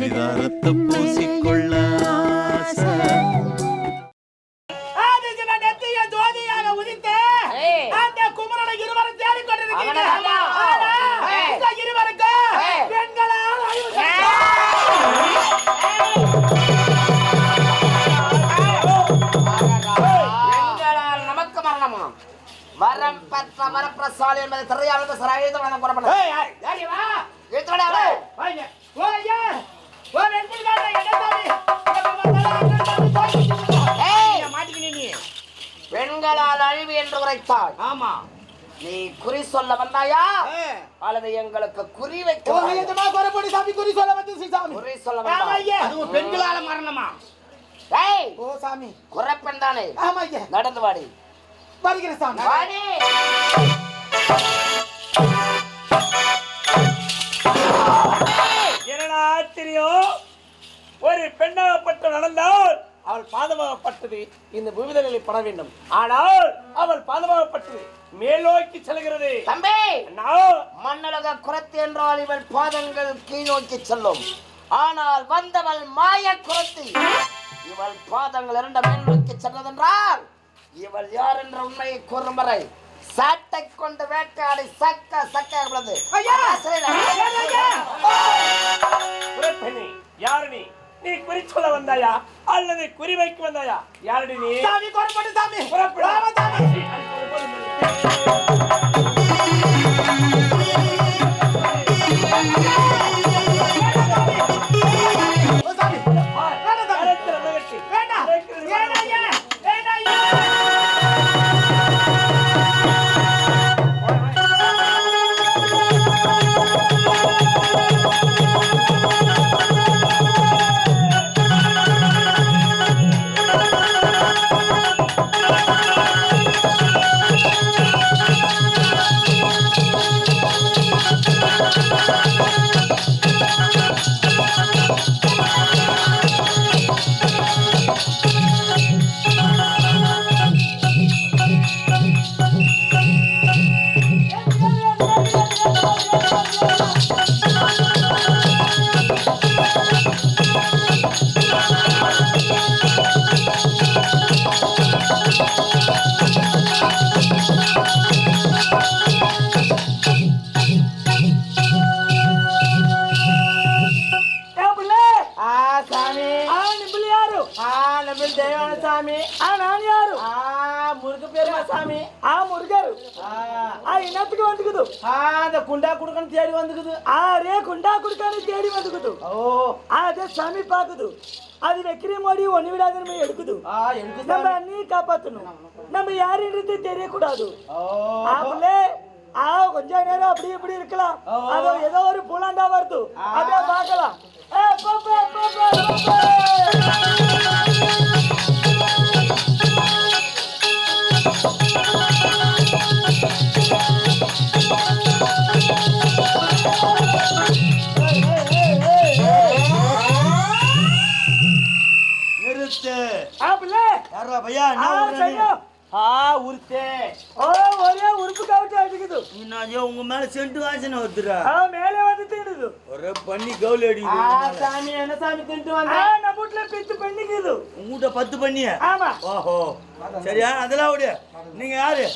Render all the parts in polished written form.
பரிதாரத்தை பூசிக்கொள்ள ஜோதியாக உதித்து அந்த குமரனை இருவரும் தேடிக்கொண்டிருக்கிறீர்கள். இருவருக்கு பெண்களால் நமக்கு மரணமா வரம் பெற்ற வரப்பிரசாலி என்பதை தெரியாத சராயுதம் வழங்க கூறப்படும். பெண்களால் அழிவு என்று உரைத்தாய். ஆமா, நீ குறி சொல்ல வந்தாயா அல்லது எங்களுக்கு குறி வைக்க குறி சொல்ல வந்து குறி சொல்ல வந்தாயா? பெண்களால மரணமா? ஓ சாமி, குறப்பெண் தானே? ஆமா ஐயா. நடந்து வாடி. வருகிற சாமி. வாடி. என்னடா ஆச்சரியம்! ஒரு பெண்ணாகப்பட்ட நடந்தால் அவள் பாதமாகப்பட்டது இந்த பூமிதலில் பட வேண்டும். ஆனால் அவள் பாதமாகப்பட்டது மேலோக்கி செல்கிறது. தம்பி, மண்ணுலக குரத்தி என்றால் இவள் பாதங்கள் கீழ் நோக்கி செல்லும். ஆனால் வந்தவள் மாய குரத்தி. இவள் பாதங்கள் இரண்டு மேல் நோக்கி சென்றதென்றால் இவள் யார் என்ற உண்மையை கூறும் வரை சாட்டை கொண்டு வேட்டையாடி சக்க சக்க உள்ளது. யாரு நீ? நீ குறி சொல்ல வந்தாயா அல்லது குறி வைக்க வந்தாயா? யாரடி நீ? சாமி கொரப்பட்டு சாமி. குண்டா குடுக்கன்னு தேடி வந்துக்குது. ரே குண்டா குடுக்கான்னு தேடி வந்துக்குது. அதே சாமி பாக்குது. அது வெக்கிரி மோடி ஒண்ணு விடாதுன்னு எடுக்குது. நம்ம அண்ணி காப்பாத்தணும். நம்ம யாருன்றது தெரியக்கூடாது. கொஞ்ச நேரம் அப்படி இப்படி இருக்கலாம். அதோ ஏதோ ஒரு புலாண்டா வருது. அப்படியே பார்க்கலாம். உங்க மேல செண்டு வாசனை வருதுடா. மேலே வந்து திடுது. ஒரே பண்ணி கவுல் அடிக்குது. சாமி என்ன சாமி திண்டு வந்த? நம்ம வீட்ல 10 பண்ணிக்குது. உங்க 10 பண்ணியா? ஆமா. ஓஹோ. சரியா அதெல்லாம் விடு. நீங்க யாரு?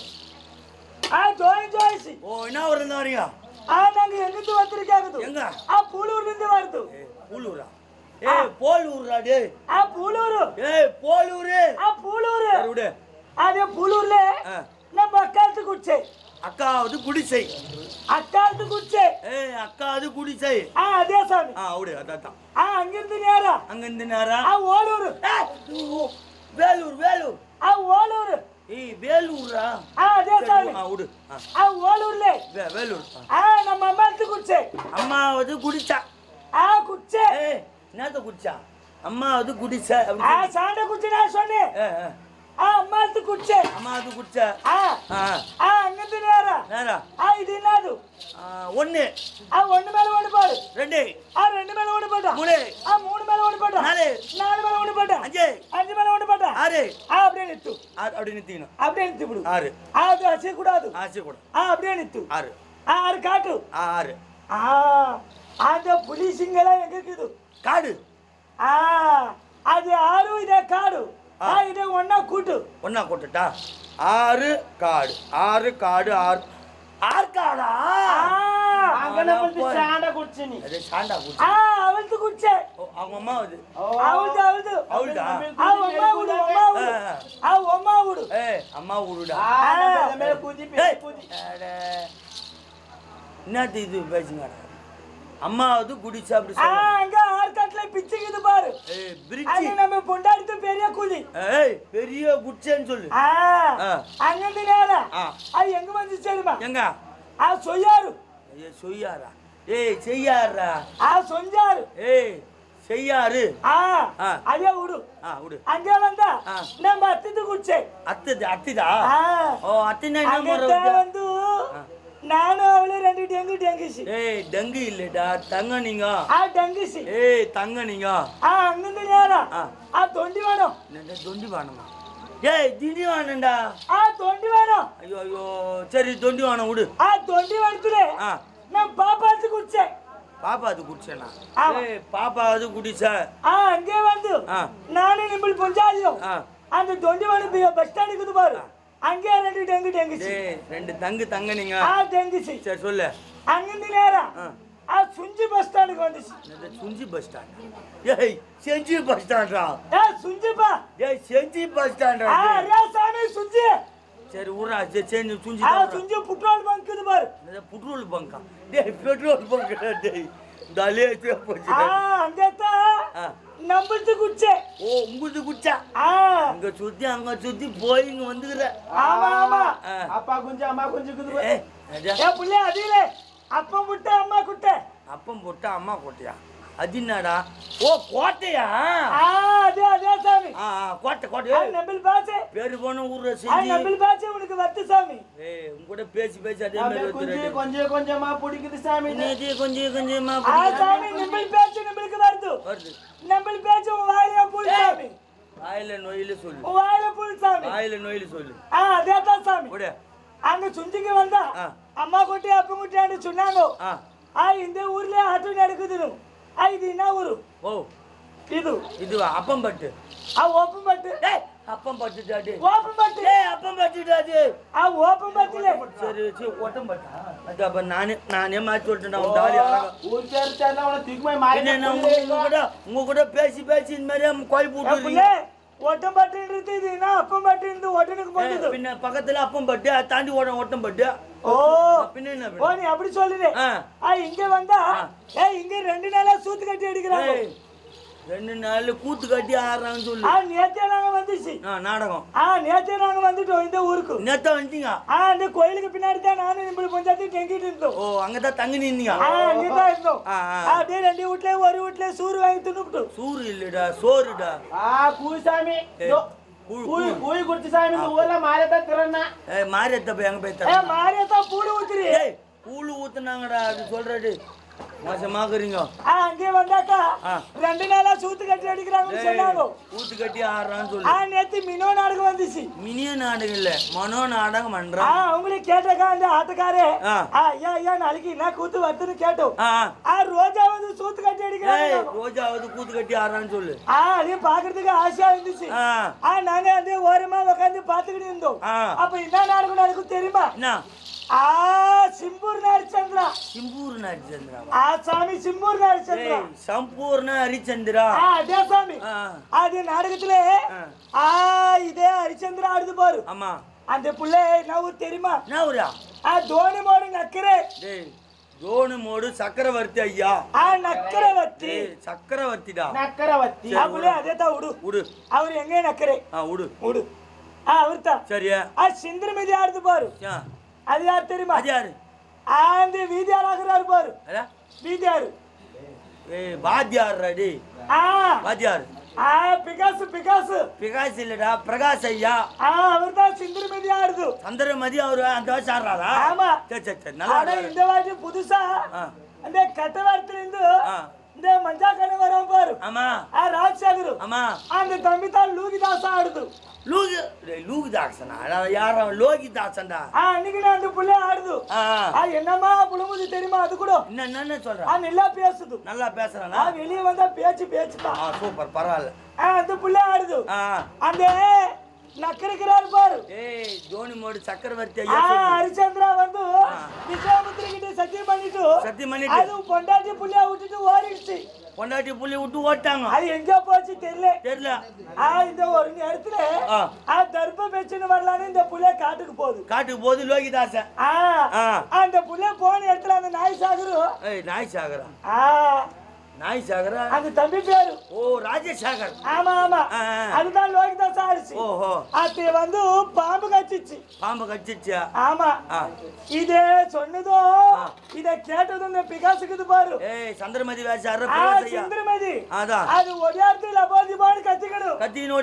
ஜோய்ஸ். ஓ என்ன ஊர்ல இருந்து வரீங்க? நாங்க எங்க இருந்து வந்திருக்காங்க. எங்க? பூலூர்ல இருந்து வருது. பூலூரா? போலூரா டேய். பூலூரு. போலூரு. பூலூரு. விடு. அதே பூலூர்ல நம்ம அக்காத்து குடிச்சே. அக்காவது குடிசை. அக்காவது குடிசை. அக்காவது குடிசை. அதே சாமி. விடு அதான். அங்க இருந்து நேரா. அங்க இருந்து நேரா. ஓலூர். வேலூர் வேலூர். ஓலூர். வேலூரா? அதே சாமி. விடு. ஓலூர்ல. வேலூர். நம்ம அம்மாத்து குடிச்சே. அம்மாவது குடிச்சா. குடிச்சே. என்னத்த குடிச்சா? அம்மாவது குடிச்சா. சாண்ட குடிச்சு நான் சொன்னேன். அம்மாத்து குடிச்சே. அம்மாவது குடிச்சா. அங்கிருந்து நேரா. நேரா. இது என்னது? 1. 1 மேல 1 பாரு. 2. 2 மேல 1 போட்டா. 3. 3 மேல 1 போட்டா. 4. 4 மேல 1 போட்டா. 5. 5 மேல 1 போட்டா. 6. அப்படியே நித்து. அப்படியே நித்தீங்க. அப்படியே நித்து விடு. 6. அது அசைய கூடாது. அசைய கூடாது. அப்படியே நித்து. 6. 6 காட்டு. 6. அந்த புலி சிங்கெல்லாம் எங்க இருக்குது காடு அது ஆறு இதே காடு இதை ஒன்னா கூட்டு ஒன்னா கொட்டுட்டா ஆறு காடு ஆறு காடு ஆறு ஆற்காடா அங்கன வந்து சாண்டா குடிச்சு நீ அது சாண்டா குடி அவளுக்கு குடிச்சே அவங்க அம்மா அது அவளுது அவளுடா அம்மா விடு அம்மா விடுடா மேல குதி குதி என்னது இது பேசுங்கடா அம்மாவது குடிச்சா அப்படி அங்க ஆர்காட்ல பிச்சுக்குது பாரு பிரிட்ஜி நம்ம பொண்டாடித்து பெரிய குதி பெரிய குச்சேன்னு சொல்லு அங்க இருந்து நேரா அது எங்க வந்து சேருமா எங்க சொய்யாரு சொய்யாரா செய்யாரா சொஞ்சாரு செய்யாரு அதே விடு விடு அங்கே வந்தா நம்ம அத்திட்டு குடிச்சே அத்திதா ஓ அத்தினா வந்து நானும் அவளே ரெண்டு டெங்குச்சு டெங்கு இல்லடா தங்க நீங்க டெங்குச்சு தங்க நீங்க அங்கிருந்து நேரம் தொண்டி வேணும் தொண்டி வேணுமா திண்டி வேணும்டா தொண்டி வேணும் ஐயோ ஐயோ சரி தொண்டி வேணும் விடு தொண்டி வேணுத்துல நான் பாப்பாத்து குடிச்சேன் பாப்பாது குடிச்சேனா பாப்பாவது குடிச்ச அங்கே வந்து நானே நிம்பல் பொஞ்சாலியும் அந்த தொண்டி வேணும் பஸ் ஸ்டாண்டுக்கு பாரு அங்கே ரெண்டு டெங்குச்சு ரெண்டு தங்க நீங்க டெங்குச்சு சரி சொல்லு அங்கிருந்து நேரம் சுஞ்சி பஸ் ஸ்டாண்டுக்கு வந்துச்சு சுஞ்சி பஸ் ஸ்டாண்ட் செஞ்சி பஸ் ஸ்டாண்டா சுஞ்சிப்பா செஞ்சி பஸ் ஸ்டாண்டா சாமி சுஞ்சி சரி ஊரா சரி சுஞ்சி சுஞ்சி பெட்ரோல் பங்க் இது பாரு பெட்ரோல் பங்கா பெட்ரோல் பங்க் டலே போச்சு அங்கேத்தா நம்மளுக்கு குடிச்சே உங்களுக்கு குடிச்சா அங்க சுத்தி போய் இங்க வந்துக்கிற ஆமா அப்பா குஞ்சு அம்மா குஞ்சு புள்ளே அதிலே அப்பம் புட்ட அம்மா குட்டை அப்பம் போட்டா அம்மா கோட்டையா அது என்னடா கோட்டையா அதே சாமி கோட்டை நம்பில் பாச்சே பேரு போன ஊர்ல நம்பில் பாச்சே உனக்கு வத்து சாமி உங்கூட பேசி அதே மாதிரி கொஞ்சமா பிடிக்குது சாமி கொஞ்சமா சாமி நம்பில் பேச்சு நம்மளுக்கு வருது நம்பில் பேச்சு உன் வாயில புல் சாமி வாயில நோயில சொல்லு உன் வாயில புல் சாமி வாயில நோயில சொல்லு அதே தான் சாமி அங்க சுந்திக்கு வந்தா அம்மா குட்டி அப்ப குட்டியான்னு சொன்னாங்க இந்த ஊர்ல ஆட்டோ நடக்குது இது என்ன ஊரு இது அப்பம் பட்டு ஓப்பன் பட்டு அப்பம் பட்டுட்டாடி ஓப்பன் பட்டு அப்பம் பட்டுட்டாடி ஓப்பன் பட்டுல சரி ஓட்டம் பட்டா அது அப்ப நானே மாத்தி விட்டேன் ஊர் பேர் சேர்ந்தா உன தூக்கி மாறி உங்க கூட பேசி இந்த மாதிரி கோயில் போட்டு ஓட்டம் பட்டுன்றது இது என்ன அப்பம் பட்டு இருந்து ஓட்டனுக்கு போட்டது பின்ன பக்கத்துல அப்பம் பட்டு அதை தாண்டி ஓட்டம் பட்டு பின்ன என்ன நீ அப்படி சொல்லுது இங்க வந்தா இங்க 2 நாளா சூத்து கட்டி அடிக்கிறாங்க 2 நாள் கூத்து கட்டி ஆடுறாங்கன்னு சொல்லு நேத்தே நாங்க வந்துச்சு நாடகம் நேத்தே நாங்க வந்துட்டோம் இந்த ஊருக்கு நேத்தா வந்துட்டீங்க அந்த கோயிலுக்கு பின்னாடி தான் நானும் இப்படி பஞ்சாயத்து டெங்கிட்டு இருந்தோம் அங்கதான் தங்கி நின்னீங்க அங்கதான் இருந்தோம் அப்படியே 2 வீட்ல ஒரு வீட்ல சூறு வாங்கி தின்னுட்டோம் சூறு இல்லடா சோறுடா கூசாமி கூய் குடிச்சு சாமி இந்த ஊர்ல மாரியத்தா திறனா மாரியத்த போய் எங்க போய் மாரியத்தா பூடு ஊத்துறீ பூளு ஊத்துனாங்கடா அது சொல்றடு மோசமாக்குறீங்க அங்கே வந்தாக்கா 2 நாளா சூத்து கட்டி அடிக்கிறாங்கன்னு சொன்னாங்க சூத்து கட்டி ஆடுறான்னு சொல்லு நேத்து மினோ நாடகம் வந்துச்சு மினிய நாடகம் இல்ல மனோ நாடகம் பண்றான் அவங்களே கேட்டாக்கா அந்த ஆட்டக்காரே ஐயா நாளைக்கு என்ன கூத்து வருதுன்னு கேட்டோம் ரோஜா வந்து சூத்து கட்டி அடிக்கிறாங்க ரோஜாவது கூத்து கட்டி ஆடுறான்னு சொல்லு அதையும் பாக்குறதுக்கு ஆசையா இருந்துச்சு நாங்க அந்த ஓரமா உட்காந்து பாத்துக்கிட்டு இருந்தோம் அப்ப என்ன நாடகம் நடக்கும் தெரியுமா சிம்பூர்ண ஹரிச்சந்திரா சாமி சிம்பூர்ண ஹரிச்சந்திரா சம்பூர்ண ஹரிச்சந்திரா அதே சாமி அது நாடகத்துல இதே ஹரிச்சந்திரா ஆடுது பாரு ஆமா அந்த புள்ள என்ன ஊர் தெரியுமா என்ன ஊரா தோனி மோடு நக்கரே தோனி மோடு சக்கரவர்த்தி ஐயா நக்கரவர்த்தி சக்கரவர்த்திடா நக்கரவர்த்தி அதே தான் விடு அவர் எங்க நக்கரே விடு அவர்தான் சரியா சிந்திரமிதி ஆடுது பாரு அது யார் தெரியுமா அது யாரு அந்த வீதியார் ஆகிறாரு பாரு வீதியாரு வாத்தியார் ரெடி வாத்தியார் பிகாஸ் இல்லடா பிரகாஷ் ஐயா அவர்தான் சிந்திரமதி ஆடுது சந்திரமதி அவரு அந்த வயசு ஆடுறாரா ஆமா சரி நல்லா இந்த வாட்டி புதுசா அந்த கட்ட வாரத்துல இருந்து இந்த மஞ்சா கண்ணு வரும் பாரு ஆமா ராஜசேகர் ஆமா அந்த தம்பி தான் லூகிதாசா ஆடுது லூகிதாசனா யாரும் லோகிதாசன்டா அன்னைக்கு நான் அந்த புள்ள ஆடுது என்னமா புலமுது தெரியுமா அது கூட என்ன சொல்ற நல்லா பேசுது நல்லா பேசுறானா வெளியே வந்தா பேச்சுதான் சூப்பர் பரவாயில்ல அந்த புள்ள ஆடுது அந்த நக்கருக்கிறாரு பாரு ஏய் ஜோனி மோடி சக்கரவர்த்தி ஹரிச்சந்திரா வந்து விஸ்வாமித்திர கிட்ட சத்தியம் பண்ணிட்டு அது பொண்டாட்டி புள்ளியா விட்டுட்டு ஓடிடுச்சு பொண்டாட்டி புள்ளி விட்டு ஓட்டாங்க அது எங்க போச்சு தெரியல இந்த ஒரு நேரத்துல தர்ப்ப பேச்சுன்னு வரலான்னு இந்த புள்ளைய காட்டுக்கு போகுது லோகிதாசன் அந்த புள்ளைய போன இடத்துல அந்த நாய் சாகரா அந்த தம்பி பேரு ராஜசேகர் ஆமா அதுதான் லோகிதாஸ் ஆயிடுச்சு அது வந்து பாம்பு கச்சிச்சு ஆமா இதே சொன்னதும் இத கேட்டதும் இந்த பிகாசுக்குது பாரு சந்திரமதி வேஷாரு சந்திரமதி அது ஒடியார்த்து லபோதி பாடு கத்திக்கணும்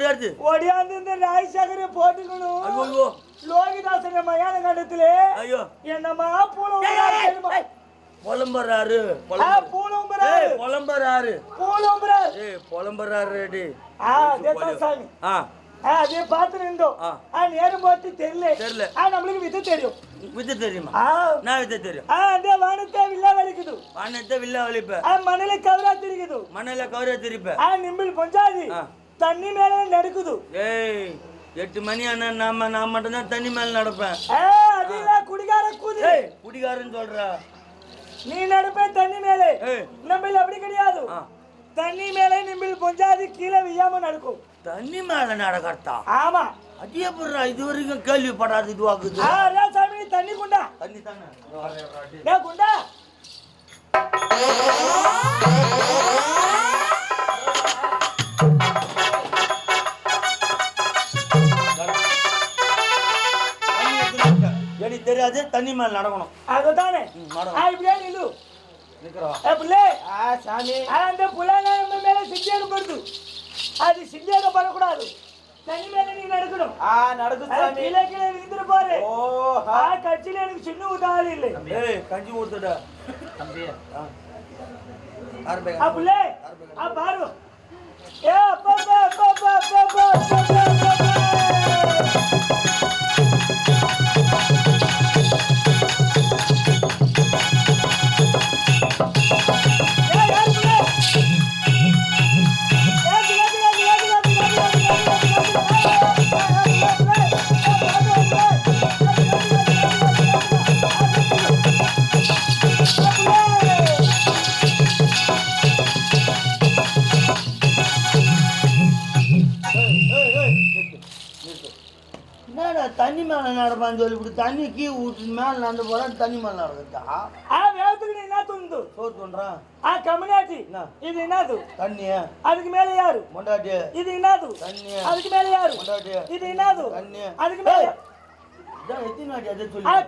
ஒடியார்ந்து இந்த ராஜசேகரை போட்டுக்கணும் லோகிதாசன் மயான கண்டத்திலே என்னமா பூலம் புலம்பறாரு அதே பார்த்து நின்றோம் நேரம் பார்த்து தெரியல நம்மளுக்கு வித்து தெரியுமா நான் வித்து தெரியும் அதே வானத்தை வில்லா வலிப்ப மணல கவரா திரிக்குது நிம்பிள் பொஞ்சாதி தண்ணி மேல நடக்குது 8 மணி ஆனா நான் மட்டும் தான் தண்ணி மேல நடப்பேன் குடிகாரன்னு சொல்ற நீ நடப்ப தண்ணி மேலே நம்பில் அப்படி கிடையாது தண்ணி மேலே நிம்பில் பொஞ்சாதி கீழே வியாம நடக்கும் தண்ணி மேல நடக்கறதா ஆமா அது எப்பறா இது வரைக்கும் கேள்விப்படாது இதுவாக்குது சாமி தண்ணி குண்டா தண்ணி தானே குண்டா எனக்கு தெரியாது தண்ணி மேல நடக்கணும் அதுதானே இப்படியே நில்லு சாமி அந்த புள்ள நம்ம மேல சிந்தியாகப்படுது அது சிந்தியாகப்படக்கூடாது தண்ணி மேல நீ நடக்கணும் நடக்கும் கீழே விழுந்துரு பாரு கட்சியில எனக்கு சின்ன உதாரணம் இல்லை கஞ்சி ஊத்துடா புள்ளே பாரு ஏ அப்பா தண்ணி மேல நடப்பான்னு சொல்லி இப்படி தண்ணி கீ ஊட்டு மேல நடந்து போறா தண்ணி மேல நடக்குதா வேகத்துக்கு என்ன தோணுது தோன்றான் கம்யூனிட்டி இது என்னது தண்ணி அதுக்கு மேல யாரு பொண்டாட்டி இது என்னது தண்ணி அதுக்கு மேல யாரு பொண்டாட்டி இது என்னது தண்ணி அதுக்கு மேல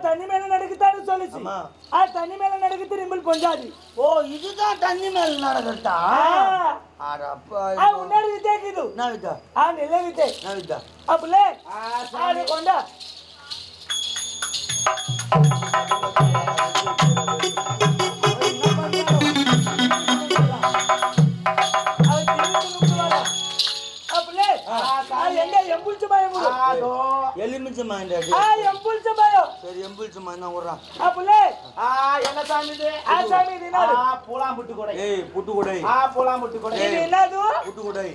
தண்ணி மேல நடக்குதான்னு சொல்லிச்சு தண்ணி மேல நடக்குது நிம்பிள் பொஞ்சாதி இதுதான் தண்ணி மேல நடக்கட்டா உன்னாடி வித்தேக்குது நான் வித்தா நெல்ல வித்தே நான் வித்தா அப்பலே கொண்டா என்ன சாமி புட்டு குடை புட்டு குடை புட்டு குடை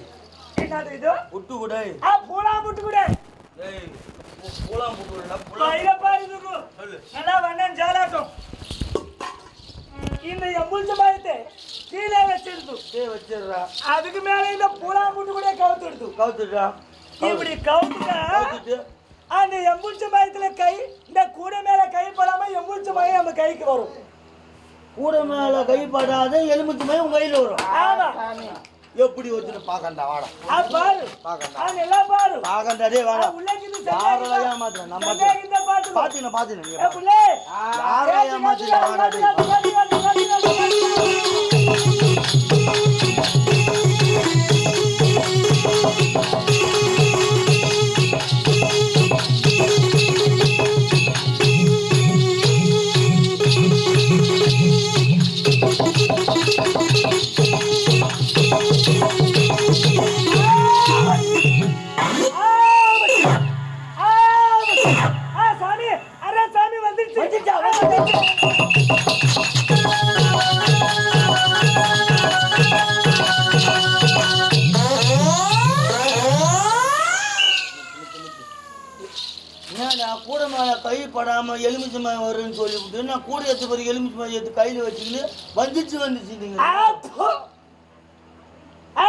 இந்த எம்புல் சபாயத்தை கீழே வச்சிருது அதுக்கு மேல இந்த பூலா முட்டு கூட கவுத்துடுது இப்படி கவுத்துட்டு அந்த எம்புல் சபாயத்துல கை இந்த கூட மேல கை படாம எம்புல் சபாயம் நம்ம கைக்கு வரும். கூட மேல கை படாத எலுமிச்சை மயம் உங்க கையில வரும். ஆமா எப்படி வச்சுட்டு பாக்கண்டா வாடா பாரு பாக்கண்டா நல்லா பாரு பாக்கண்டா டேய் வாடா உள்ளேக்கிது யாரா ஏமாத்துற நம்ம பாத்தின ஏ புள்ளே யாரா ஏமாத்துற வாடா டேய் படாம எலுமிச்சை வரும்னு சொல்லிவிட்டு நான் கூட எடுத்து பிறகு எலுமிச்சை எடுத்து கையில வச்சுக்கின்னு வந்துச்சு நீங்க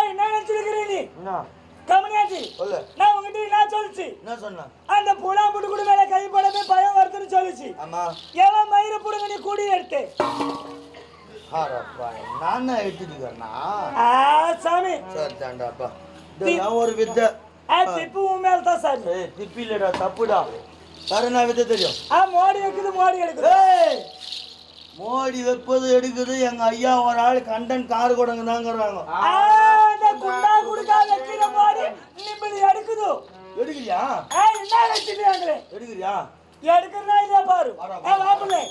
என்ன நினைச்சிருக்கிறீ நீ என்ன கமனியாச்சி சொல்லு நான் உங்ககிட்ட என்ன சொல்லுச்சு என்ன சொன்னா அந்த புலா புட்டு கூட மேல கை படமே பயம் வருதுன்னு சொல்லுச்சு ஆமா எவன் மயிர புடுங்க நீ கூடி எடுத்து நான் எடுத்துட்டுக்கண்ணா சாமி சரி தாண்டாப்பா இதெல்லாம் ஒரு வித்தை திப்பு உன் மேல தான் சாமி திப்பி இல்லடா தப்புடா கருணா வித்தை தெரியும் மோடி வைக்குது மோடி எடுக்குது மோடி வைப்பது எடுக்குது எங்க ஐயா ஒரு ஆள் கண்டன் கார் கொடுங்க தாங்கிறாங்க குண்டா குடுக்கா வைக்கிற மோடி நிம்மதி எடுக்குது எடுக்கிறியா என்ன வச்சிருக்காங்களே எடுக்கிறியா எடுக்கிறதா இல்லையா பாரு வாப்பிள்ளை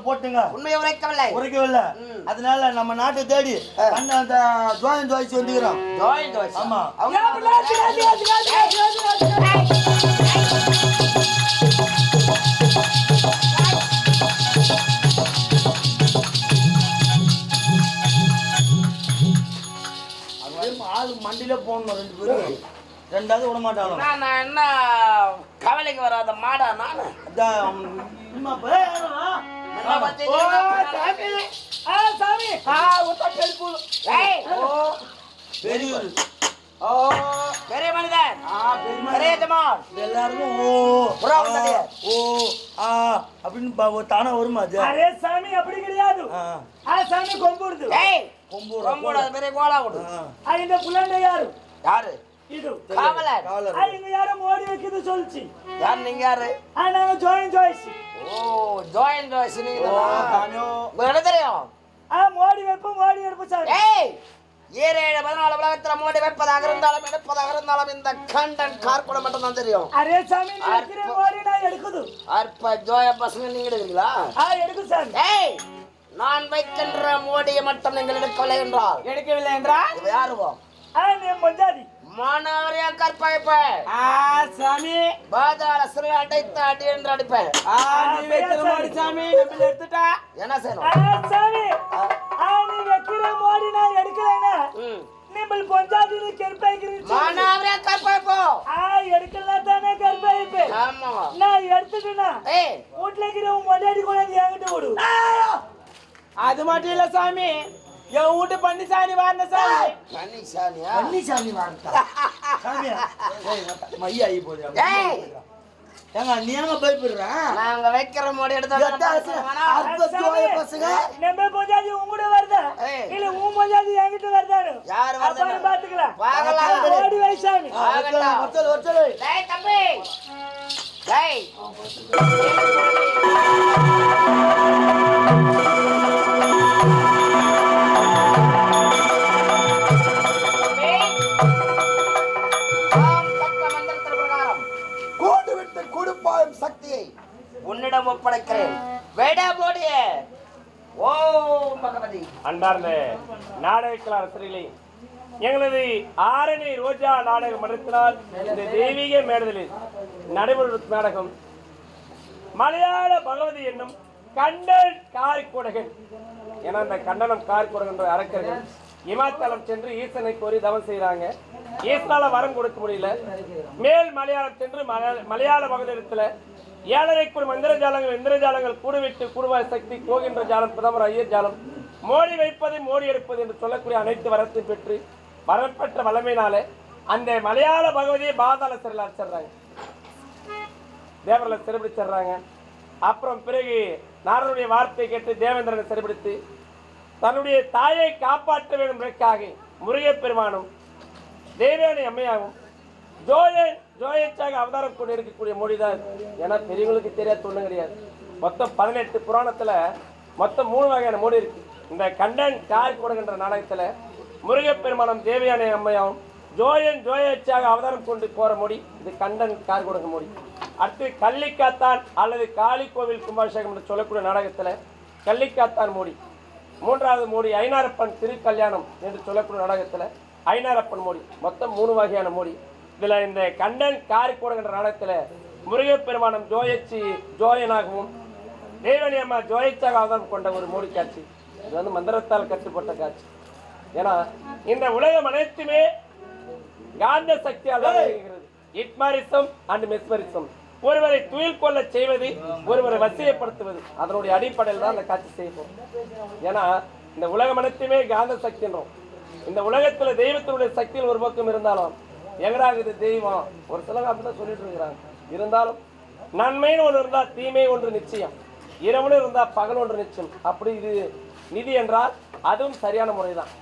போட்டுங்க உண்மையை உரைக்கவில்லை அதனால நம்ம நாட்டை தேடி அந்த ஜோயின் ஜோய்ஸ் வந்துக்கிறோம் ஆமா ஆளு மண்டியில போகணும் 2 பேரும் ரெண்டாவது விட மாட்டாங்க நான் என்ன கவலைக்கு வராத மாடா நான் பெரிய மனிதன் எல்லாருக்கும் அப்படின்னு தானே வருமா அது அரே சாமி அப்படி கிடையாது சாமி கொம்புடுது கொம்புடாது பெரிய கோலா விடு இந்த புள்ளண்ட யாரு யாரு இது காவலர் இங்க யாரோ மோடி வைக்குது சொல்லுச்சு யார் நீங்க யாரு நாங்க ஜோயின் ஜோய்ஸ் ஜோயின் ஜோய்ஸ் நீங்க என்ன தெரியும் மோடி வைப்போம் மோடி எடுப்போம் சார் 7-14 உலகத்துல மோடி வைப்பதாக இருந்தாலும் எடுப்பதாக இருந்தாலும் இந்த கண்டன் கார்குடம் மட்டும் தான் தெரியும் அரே சாமி நீங்க மோடி நான் எடுக்குது அற்ப ஜோய பசங்க நீங்க எடுக்கிறீங்களா எடுக்கு சார் நான் வைக்கின்ற மோடியை மட்டும் நீங்கள் எடுக்கவில்லை என்றால் எடுக்கவில்லை என்றால் யாருவோ நீ மஞ்சாதி மானவரையா கற்பழிப்ப சாமி பாதாள சிறை அடைத்து அடி என்று அடிப்பேன் நீ வைக்கிற மோடி சாமி நம்ம எடுத்துட்டா என்ன செய்யணும் சாமி நீ வைக்கிற மோடி நான் எடுக்கலைனா நிம்பல் பஞ்சாதி நீ கற்பழிக்கிறீங்க மானவரையா கற்பழிப்போ எடுக்கல தானே கற்பழிப்பு ஆமா நான் எடுத்துட்டேனா வீட்ல இருக்கிற மொண்டாடி கொண்டாந்து என்கிட்ட விடு அது மட்டும் இல்ல சாமி என் வீட்டு பன்னிசாமி வார்ன சாமி பன்னிசாமி வார்த்தா சாமியா மையா ஆகி போகுது ஏங்க நீ எங்க பயப்படுற நாங்க வைக்கிற மோடி எடுத்தா பசங்க நம்ம பஞ்சாதி உங்கூட வருதா இல்ல உன் பஞ்சாதி என்கிட்ட வருதானு யார் வருதா பாத்துக்கலாம் மோடி வைசாமி டேய் தம்பி டேய் சக்தியை உன்னிடம் ஒப்படைக்கிறேன் வேடா போடிய ஓ பகவதி அன்பார்ந்த நாடகக்கலை அரசர்களே எங்களது ஆரணி ரோஜா நாடக மன்றத்தினால் இந்த தெய்வீக மேடையில் நடைபெறும் நாடகம் மலையாள பகவதி என்னும் கண்டன் காரிக்கூடகன் ஏன்னா அந்த கண்டனம் காரிக்கூடகன் என்ற அரக்கர்கள் இமாச்சலம் சென்று ஈசனை கோரி தவம் செய்யறாங்க. ஈசனால வரம் கொடுக்க முடியல. மேல் மலையாளம் சென்று மலையாள பகுதியிடத்துல 7.5 மந்திரஜாலங்கள் இந்திரஜாலங்கள் கூடுவிட்டு கூடுவாய் சக்தி போகின்ற ஜாலம் பிரதமர் ஐயர் ஜாலம் மோடி வைப்பது மோடி எடுப்பது என்று சொல்லக்கூடிய அனைத்து வரத்தை பெற்று வரப்பெற்ற வல்லமையினால அந்த மலையாள பகவதியை பாதாள சிறையில் அடைச்சிடுறாங்க. தேவர்களை சிறைபிடிச்சிடுறாங்க. அப்புறம் பிறகு நாரனுடைய வார்த்தையை கேட்டு தேவேந்திரனை சிறைபிடித்து தன்னுடைய தாயை காப்பாற்ற வேண்டும் என்பதற்காக முருகப்பெருமானும் தேவயானி அம்மையாகவும் ஜோயச்சாக அவதாரம் கொண்டு இருக்கக்கூடிய மொழிதான். ஏன்னா பெரியவங்களுக்கு தெரியாது ஒன்றும் கிடையாது. மொத்தம் 18 புராணத்துல மொத்தம் 3 வகையான மொழி இருக்கு. இந்த கண்டன் காய் கொடுக்கின்ற நாடகத்துல முருகப்பெருமானம் தேவயானி அம்மையாவும் ஜோயச்சாக அவதாரம் கொண்டு போற மொழி இது கண்டன் கார் கொடுக்க மொழி. அடுத்து கள்ளிக்காத்தான் அல்லது காளி கோவில் கும்பாபிஷேகம் என்று சொல்லக்கூடிய நாடகத்துல கள்ளிக்காத்தான் மொழி. 3வது மொழி ஐனாரப்பன் திருக்கல்யாணம் என்று சொல்லக்கூடிய நாடகத்துல ஐனாரப்பன் மொழி. மொத்தம் 3 வகையான மொழி. இதுல இந்த கண்டன் காரி போடுகின்ற நாடகத்துல முருகப்பெருமானம் ஜோயனாகவும் தேவனி அம்மா ஜோதிச்சகாதம் கொண்ட ஒரு மூடி காட்சி. இது வந்து மந்திரத்தால் கட்டுப்பட்ட காட்சி. ஏன்னா இந்த உலகம் அனைத்துமே காந்த சக்தியால் இயங்குகிறது. இட்மாரிசம் அண்ட் மெஸ்மரிசம். ஒருவரை துயில் கொள்ள செய்வது, ஒருவரை வசியப்படுத்துவது, அதனுடைய அடிப்படையில் தான் அந்த காட்சி செய்வோம். ஏன்னா இந்த உலகம் அனைத்துமே காந்த சக்தின்றோம். இந்த உலகத்துல தெய்வத்தினுடைய சக்தியில் ஒரு பக்கம் இருந்தாலும் எங்கடாக இது தெய்வம் ஒரு சிலங்க அப்படிதான் சொல்லிட்டு இருக்கிறாங்க. இருந்தாலும் நன்மைன்னு ஒன்று இருந்தா தீமை ஒன்று நிச்சயம், இரவுன்னு இருந்தா பகல் ஒன்று நிச்சயம். அப்படி இது நிதி என்றால் அதுவும் சரியான முறைதான்.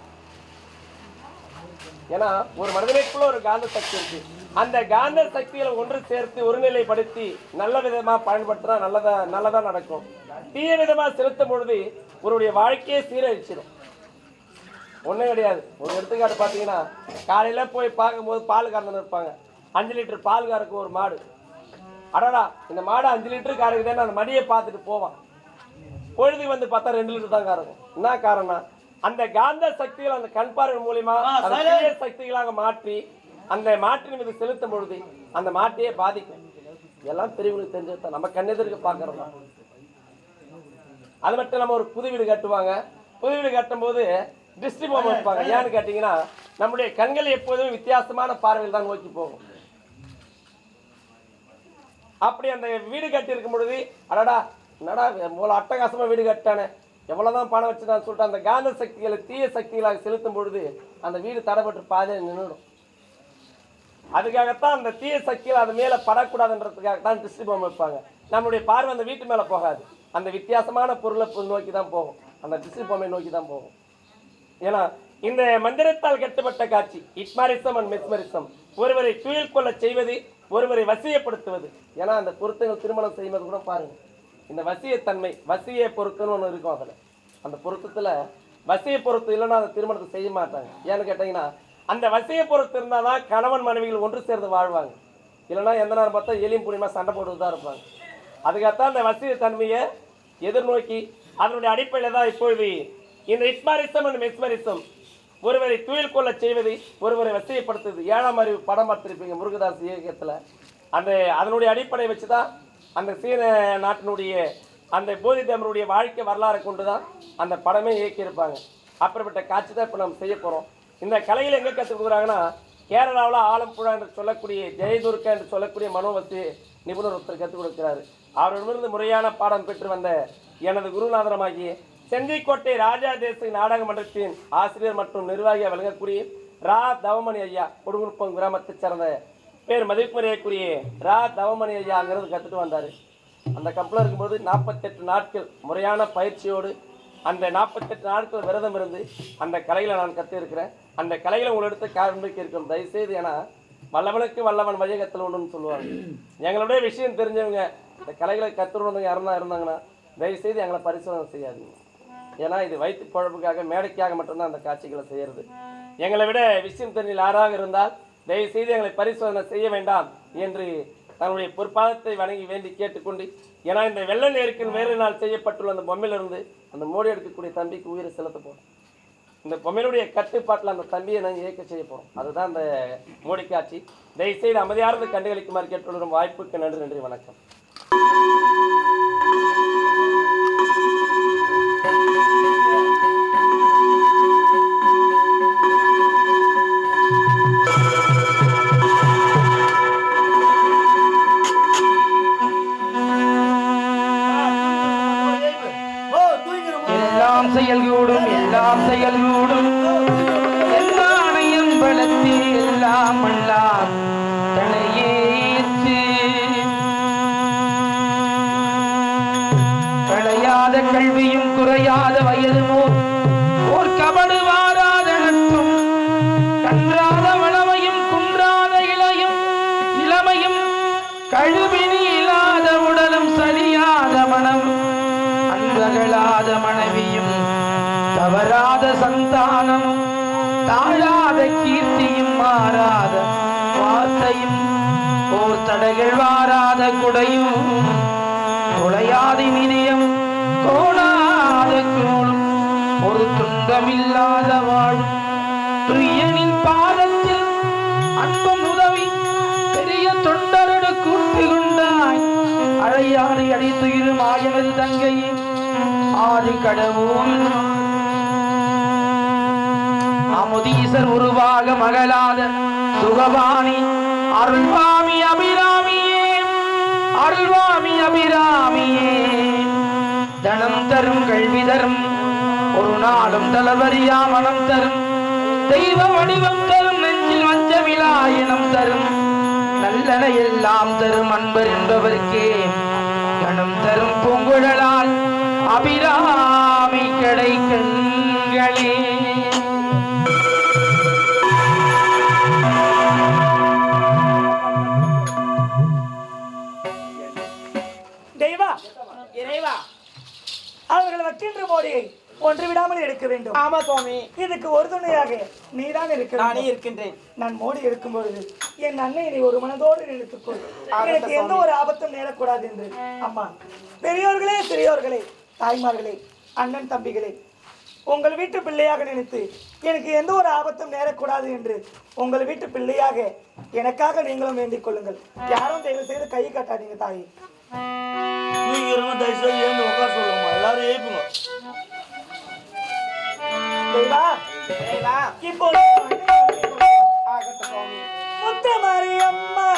ஏன்னா ஒரு மனிதனுக்குள்ள ஒரு காந்த சக்தி இருக்கு. அந்த காந்த சக்திகளை ஒன்று சேர்த்து ஒருநிலைப்படுத்தி நல்ல விதமா பயன்படுத்தினா நல்லதா நடக்கும். தீய விதமா செலுத்தும் பொழுது ஒருடைய வாழ்க்கையை சீரழிச்சிடும். ஒன்றும் கிடையாது. ஒரு எடுத்துக்காட்டு பார்த்தீங்கன்னா காலையில போய் பார்க்கும்போது பால் கறந்து இருப்பாங்க. 5 லிட்டர் பால் கறக்கும் ஒரு மாடு. அடடா இந்த மாடு 5 லிட்டர் கறக்குதுன்னு அந்த மடியை பார்த்துட்டு போவான். பொழுது வந்து பார்த்தா 2 லிட்டர் தான் கறக்கும். என்ன காரணம்? அந்த காந்த சக்திகள் அந்த கண் பார்வை மூலியமா சக்திகளாக மாற்றி அந்த மாற்றின் மீது செலுத்தும் பொழுது அந்த மாட்டையே பாதிக்கும். எல்லாம் பெரியவங்களுக்கு தெரிஞ்சது. நம்ம கண்ணெதிர்க்கு பார்க்கறது தான். அது மட்டும் இல்லாமல் ஒரு புது வீடு கட்டுவாங்க. புது வீடு கட்டும் போது திருஷ்டி பொம்மை வைப்பாங்க. ஏன்னு கேட்டீங்கன்னா நம்முடைய கண்கள் எப்போதும் வித்தியாசமான பார்வையில் தான் நோக்கி போகும். அப்படி அந்த வீடு கட்டி இருக்கும் பொழுது அடடா என்னடா இவ்வளோ அட்டகாசமா வீடு கட்டானே, எவ்வளவுதான் பணம் வச்சுதான் சொல்லிட்டு அந்த காந்த சக்திகளை தீய சக்திகளாக செலுத்தும் பொழுது அந்த வீடு தடைப்பட்டு பாதையில் நின்றுடும். அதுக்காகத்தான் அந்த தீய சக்திகள் அது மேல படக்கூடாதுன்றதுக்காக தான் திருஷ்டி பொம்மை வைப்பாங்க. நம்மளுடைய பார்வை அந்த வீட்டு மேல போகாது, அந்த வித்தியாசமான பொருளை நோக்கி தான் போகும், அந்த திருஷ்டி பொம்மை நோக்கி தான் போகும். ஏன்னா இந்த மந்திரத்தால் கட்டப்பட்ட காட்சி இட்மாரிசம் அண்ட் மெஸ்மரிசம். ஒருவரை துயில் கொள்ள செய்வது, ஒருவரை வசியப்படுத்துவது. ஏன்னா அந்த பொருத்தங்கள் திருமணம் செய்வது கூட பாருங்க, இந்த வசியத்தன்மை வசிய பொருத்தம்னு ஒன்று இருக்கும். அதில் அந்த பொருத்தத்தில் வசிய பொருத்தம் இல்லைன்னா அந்த திருமணத்தை செய்ய மாட்டாங்க. ஏன்னு கேட்டிங்கன்னா அந்த வசிய பொருத்தம் இருந்தால் தான் கணவன் மனைவிகள் ஒன்று சேர்ந்து வாழ்வாங்க. இல்லைன்னா எந்த நேரம் பார்த்தா எலியும் புனிமா சண்டை போட்டு தான் இருப்பாங்க. அதுக்காகத்தான் அந்த வசியத்தன்மையை எதிர்நோக்கி அதனுடைய அடிப்படையில் தான் இப்பொழுது இந்த இட்மாரிசம் அண்ட் மெஸ்மரிசம். ஒருவரை துயில் கொள்ள செய்வது, ஒருவரை வசியப்படுத்துவது. 7ஆம் அறிவு படம் பார்த்திருப்பீங்க முருகதாஸ் இயக்கத்தில். அந்த அதனுடைய அடிப்படையை வச்சு தான் அந்த சீன நாட்டினுடைய அந்த போதி தர்மருடைய வாழ்க்கை வரலாறை கொண்டு தான் அந்த படமே இயக்கியிருப்பாங்க. அப்படிப்பட்ட காட்சி தான் இப்போ நம்ம செய்ய போகிறோம். இந்த கலையில் எங்கே கற்றுக் கொடுக்குறாங்கன்னா கேரளாவில் ஆலம்புழா என்று சொல்லக்கூடிய ஜெயதுர்கா என்று சொல்லக்கூடிய மனோவசி நிபுணர் ஒருத்தர் கற்றுக் கொடுக்கிறாரு. அவரிடமிருந்து முறையான பாடம் பெற்று வந்த எனது குருநாதரமாகிய செஞ்சிக்கோட்டை ராஜா தேசிய நாடக மன்றத்தின் ஆசிரியர் மற்றும் நிர்வாகியாக விளங்கக்கூடிய ரா தவமணி ஐயா, கொடுங்குப்பம் கிராமத்தை சேர்ந்த பேர் மதிப்புரையக்கூடிய ரா தவமணி ஐயா அங்கிருந்து கற்றுட்டு வந்தார். அந்த கப்பலில் இருக்கும்போது 48 நாட்கள் முறையான பயிற்சியோடு அந்த 48 நாட்கள் விரதம் இருந்து அந்த கலையில் நான் கற்றுருக்கிறேன். அந்த கலையில் உங்களெடுத்து காண்பிக்க இருக்கணும் தயவுசெய்து. ஏன்னா வல்லவனுக்கு வல்லவன் வழிகத்தில் ஒன்றுன்னு சொல்லுவாங்க. எங்களுடைய விஷயம் தெரிஞ்சவங்க இந்த கலைகளை கற்றுறவங்க யாருன்னா இருந்தாங்கன்னா தயவுசெய்து எங்களை பரிசோதனை செய்யாதீங்க. ஏன்னா இது வயிற்று குழப்புக்காக மேடைக்காக மட்டும்தான் அந்த காட்சிகளை செய்கிறது. எங்களை விட விஷயம் தெரிஞ்ச யாராக இருந்தால் தயவுசெய்து எங்களை பரிசோதனை செய்ய வேண்டாம் என்று தன்னுடைய பொற்பாதத்தை வணங்கி வேண்டி கேட்டுக்கொண்டு, ஏன்னா இந்த வெள்ள நேருக்கு வேறு நாள் செய்யப்பட்டுள்ள அந்த பொம்மையிலிருந்து அந்த மோடி எடுக்கக்கூடிய தம்பிக்கு உயிரை செலுத்த போகிறோம். இந்த பொம்மையினுடைய கட்டுப்பாட்டில் அந்த தம்பியை நாங்கள் இயக்க செய்ய போகிறோம். அதுதான் அந்த மோடி காட்சி. தயவுசெய்து அமைதியானது கண்டுகளிக்குமாறு கேட்டுக்கொள்ளும். வாய்ப்புக்கு நன்றி, வணக்கம். எல்லாம் செயல்கூடும் எல்லாணையும் பலத்தி எல்லாம் எல்லாம் தனையேற்று களையாத கல்வியும் குறையாத வயதுமோர் ஓர் கபடு வாராத நட்பும் கன்றாத வளமையும் குன்றாத இளமையும் கழுவினி இல்லாத உடலும் சலியாத மனம் அன்பகலாத மனைவியும் தவறாத சந்தானம் தாழாத கீர்த்தியும் மாறாத வார்த்தையும் ஓர் தடைகள் வாராத குடையும் குலையாத நிதியம் கோணாத கோளும் ஒரு துன்பமில்லாத வாழும் துரியனின் பாதத்தில் அன்பும் உதவி பெரிய தொண்டரோடு கூட்டு கொண்டாய் அழையா ஆதியானை அடித்துயிரும் ஆயனது தங்கையே ஆதி கடவுள் அமுதீசர் உருவாக மகளாத சுகவாணி அருள்வாமி அபிராமியே அருள்வாமி அபிராமியே தனம் தரும் கல்வி தரும் ஒரு நாளும் தளவரியா மனம் தரும் தெய்வ வடிவம் தரும் நெஞ்சில் வஞ்சமிலாயினம் தரும் நல்லன எல்லாம் தரும் அன்பர் என்பவர்க்கே கணம் தரும் பூங்குழலால் அபிராமி கடை கண்களே. தெய்வா இறைவா அவர்கள் வக்கின்ற மோடியை ஒன்று விடாமல் எடுக்க வேண்டும். ஆமா சுவாமி, இதுக்கு ஒரு துணையாக நீதான் இருக்க. நானே இருக்கின்றேன். நான் மோடி இருக்கும் பொழுது என் அன்னை நீ ஒரு மனதோடு நினைத்துக்கொள். எனக்கு எந்த ஒரு ஆபத்தும் நேரக்கூடாது என்று. அம்மா, பெரியோர்களே சிறியோர்களே தாய்மார்களே அண்ணன் தம்பிகளே, உங்கள் வீட்டு பிள்ளையாக நினைத்து எனக்கு எந்த ஒரு ஆபத்தும் நேரக்கூடாது என்று உங்கள் வீட்டு பிள்ளையாக எனக்காக நீங்களும் வேண்டிக் கொள்ளுங்கள். யாரும் தயவு செய்து கை காட்டாதீங்க தாயே. எல்லாரும் ஏய்ப்புங்க. இப்போது முத்தமாரி அம்மா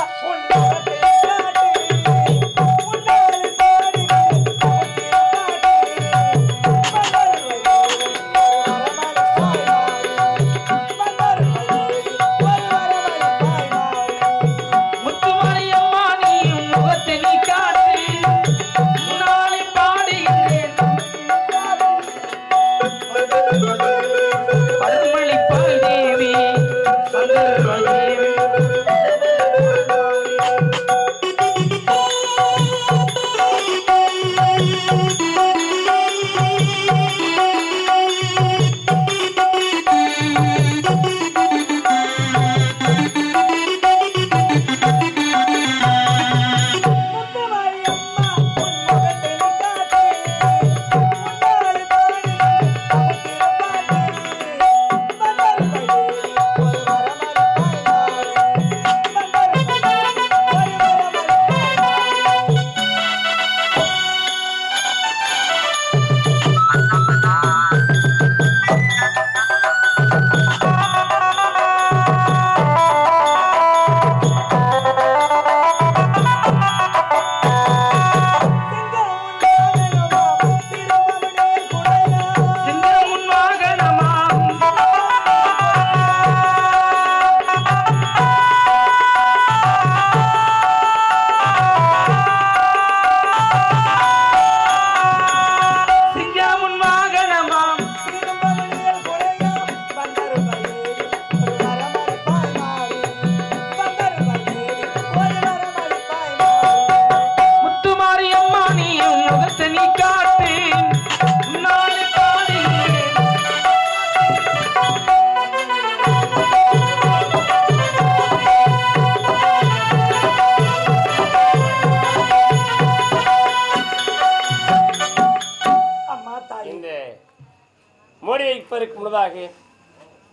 முன்னதாக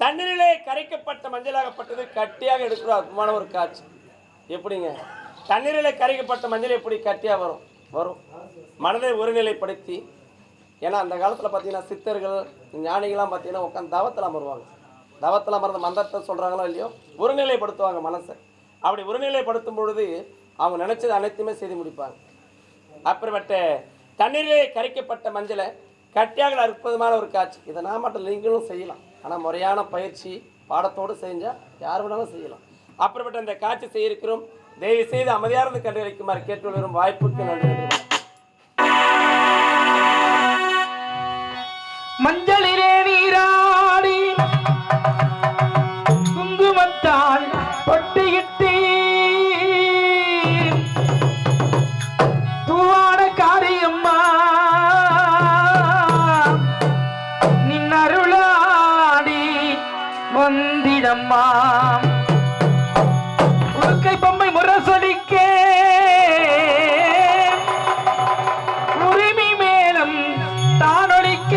தண்ணீரிலே கரைக்கப்பட்ட மஞ்சளாகப்பட்டது கட்டியாக எடுக்கிற அற்புதமான ஒரு காட்சி. எப்படிங்க தண்ணீரிலே கரைக்கப்பட்ட மஞ்சள் எப்படி கட்டியாக வரும் மனதை ஒருநிலைப்படுத்தி. ஏன்னா அந்த காலத்தில் பார்த்தீங்கன்னா சித்தர்கள் ஞானிகள்லாம் பார்த்தீங்கன்னா உட்காந்து தவத்தில் அமருவாங்க. தவத்தில் அமர்ந்த மந்திரத்தை சொல்கிறாங்களோ இல்லையோ ஒருநிலைப்படுத்துவாங்க மனசை. அப்படி ஒருநிலைப்படுத்தும் பொழுது அவங்க நினச்சது அனைத்துமே செய்து முடிப்பாங்க. அப்புறமேட்ட தண்ணீரிலே கரைக்கப்பட்ட மஞ்சளை கட்டியாக அற்புதமான ஒரு காட்சி. இதை நான் மட்டும் நீங்களும் செய்யலாம். ஆனால் முறையான பயிற்சி பாடத்தோடு செஞ்சால் யார் வேணாலும் செய்யலாம். அப்புறமேட்ட அந்த காட்சி செய்யிருக்கிறோம். தயவு செய்து அமைதியார்ந்து கண்டறிக்குமாறு கேட்டு வரும் வாய்ப்புக்கு நன்றி. மஞ்சளிலே நீராடி குங்குமத்தால் பொட்டியிட்டு தூவான காரியம்மா நின்னருளாடி வந்திடம்மா உடுக்கை பொம்மை முரசொலிக்க உரிமை மேலும் தானொலிக்க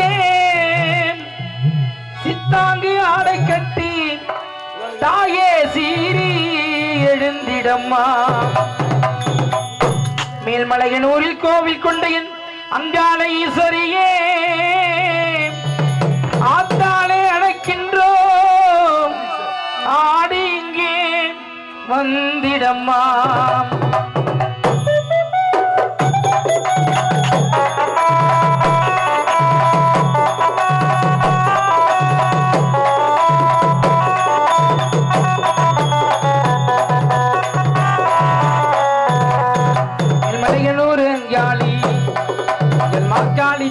சித்தாங்கு ஆடை கட்டி தாயே சீரி எழுந்திடம்மா மேல்மலையனூரில் கோவில் கொண்ட என் அங்காள ஈஸ்வரியே ஆத்தாளே அழைக்கின்றோம் ஆடி இங்கே வந்திடம்மா.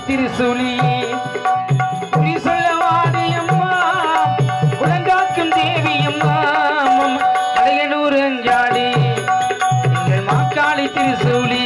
திருசூலி குறி சொல்ல வாடியம்மா குலங்காக்கும் தேவியம்மா மலையனூர் அஞ்சாளி எங்கள் மாக்காளி திருசூலி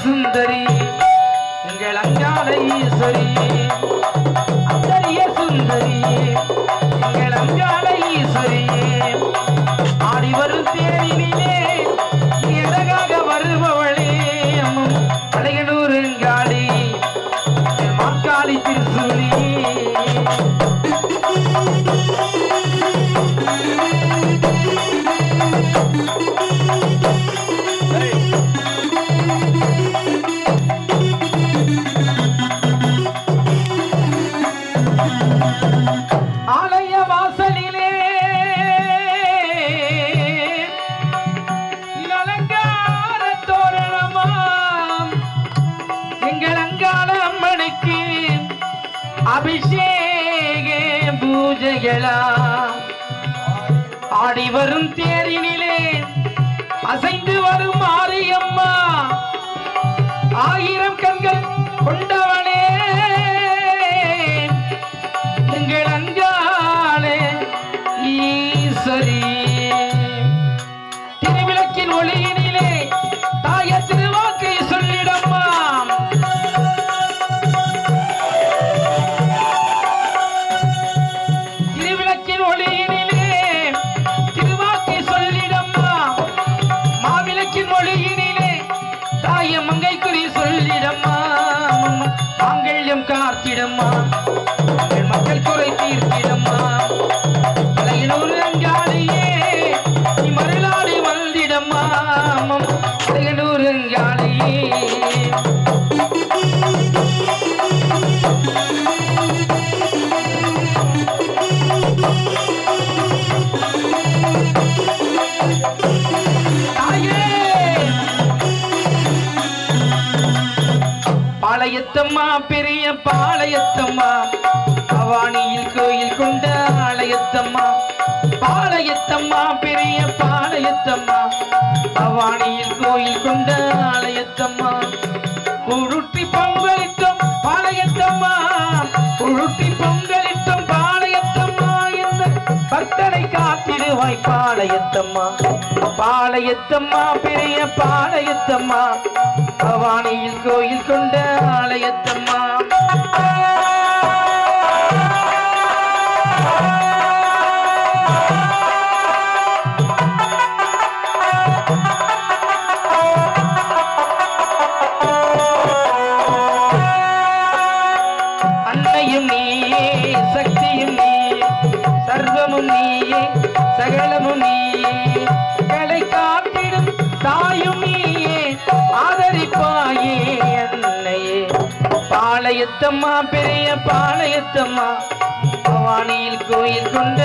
சுந்தரி எங்கள் அங்காள ஈஸ்வரி அந்தரிய சுந்தரி எங்கள் அங்காள ஈஸ்வரி ஆடி வரும் தேரினிலே எதற்காக வருபவளே மலையனூர் அங்காளி மாக்காளி திருசூலி அபிஷேக பூஜைகளா ஆடி வரும் தேரினிலே அசைந்து வரும் மாரியம்மா ஆயிரம் கண்கள் கொண்டவளே எங்கள் அங்காளே ஈஸ்வரி திருவிளக்கின் ஒளியினிலே தாய திருவாக்கை சொல்லிடம்மா காத்திடம்மா மக்கள் குறை தீர்த்திடம்மா மலையனூர் அங்காளியே நீ மருளாடி வந்திடம்மா மலையனூர் அங்காளியே பாளையத்தம்மா பெரிய பாளையத்தம்மா பவானியில் கோயில் கொண்ட ஆலயத்தம்மா பாளையத்தம்மா பெரிய பாளையத்தம்மா பவானியில் கோயில் கொண்ட ஆலயத்தம்மா உருட்டி பொங்கலிட்டும் பாளையத்தம்மா உருட்டி பொங்கலிட்டும் பாளையத்தம்மா என்ற பக்தனை காத்திடுவாய் பாளையத்தம்மா பாளையத்தம்மா பெரிய பாளையத்தம்மா பவானியில் கோயில் கொண்ட ஆலயத்தம்மா அன்னையும் நீயே சக்தியும் நீயே சர்வமும் நீயே சகலமும் நீயே கலை காத்திடும் தாயும் நீயே ஆதரிப்பாயே அன்னையே பாளையத்தம்மா பெரிய பாளையத்தம்மா பவானியில் கோயில் கொண்ட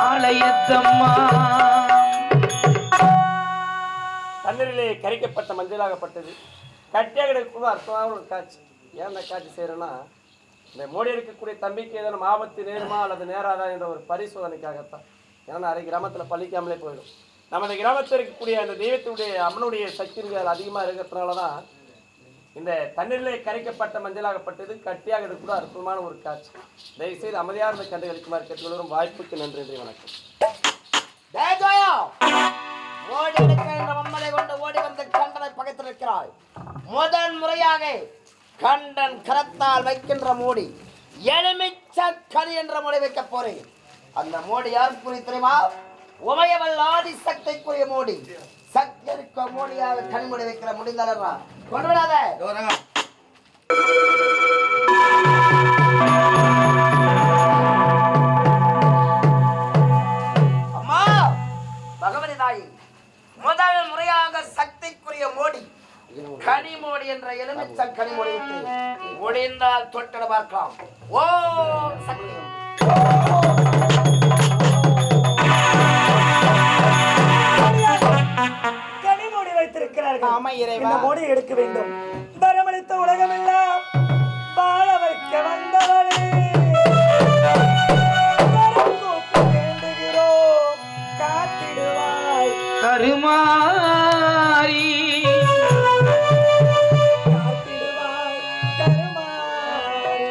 ஆலயத்தம்மா தண்ணீரிலே கரைக்கப்பட்ட மஞ்சளாகப்பட்டது கட்டியாக கூட அர்த்தமாக ஒரு காட்சி. ஏன் அந்த காட்சி செய்யறேன்னா இந்த மோடி இருக்கக்கூடிய தம்பிக்கு ஏதேனும் ஆபத்து நேருமா அல்லது நேராதா என்ற ஒரு பரிசோதனைக்காகத்தான். ஏன்னா நிறைய கிராமத்தில் பழிக்காமலே போயிடும். நமது கிராமத்தில் இருக்கக்கூடிய அந்த தெய்வத்தினுடைய அம்மனுடைய சக்திகள் அதிகமாக இருக்கிறதுனால தான் இந்த தண்ணீரிலே கரைக்கப்பட்ட மஞ்சளாகப்பட்டது கட்டியாக இது கூட அற்புதமான ஒரு காட்சி. தயவுசெய்து அமைதியாக இருந்த கண்டு கழிக்குமாறு கேட்டுக்கொள்ளும். வாய்ப்புக்கு நன்றி, வணக்கம். ஓடி எடுக்கின்ற மம்மலை கொண்டு ஓடி வந்து கண்டனை பகைத்திருக்கிறாய். முதன் முறையாக கண்டன் கரத்தால் வைக்கின்ற மூடி எலுமிச்சக்கனி என்ற மூடி வைக்க போறேன். அந்த மூடி யாருக்குரிய தெரியுமா? உமையவள் ஆதி சக்திக்குரிய மூடி. சக்தி இருக்க மூடியாக கனிமூடி வைக்கிற முடிந்தாலா கொண்டு விடாத. அம்மா பகவதி தாயி, முதல் முறையாக சக்திக்குரிய மோடி கனிமோடி என்ற எலுமிச்ச கனிமோடி முடிந்தால் தொட்டிட பார்க்கலாம். ஓம் சக்தி. கனிமோடி வைத்திருக்கிறார்கள். ஆமா இறைவா. இந்த மோடி எடுக்க வேண்டும். வரமளித்த உலகமெல்லாம் வாழ வைக்க வந்தவளே, வேண்டுகிறோம் காத்திடுவாய் கருமாரி காத்திடுவாய் கருமாரி.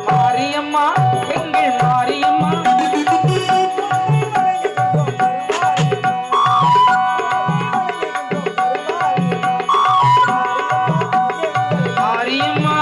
மாரியம்மா, எங்கள் மாரியம்மா, மாரியம்மா.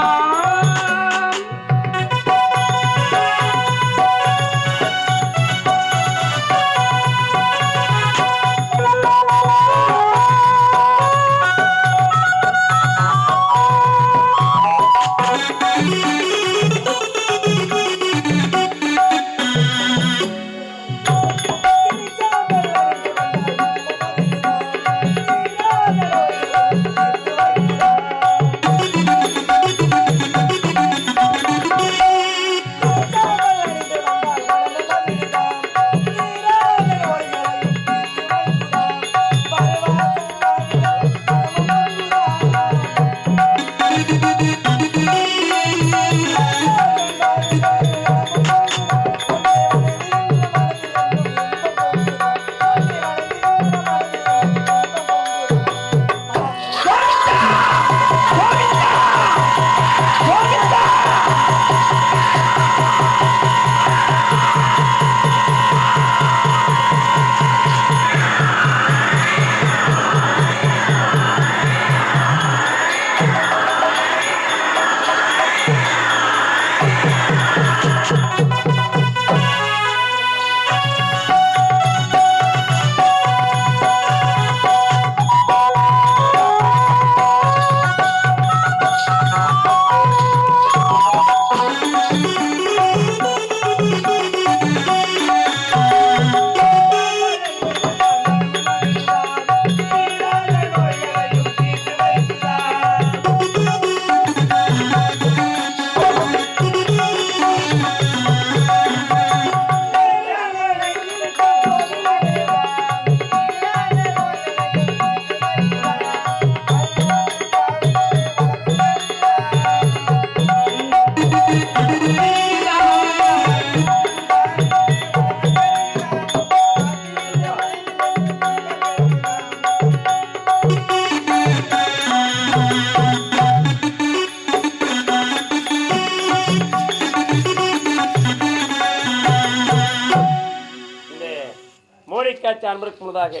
காட்சி அன்பருக்கு முன்னதாக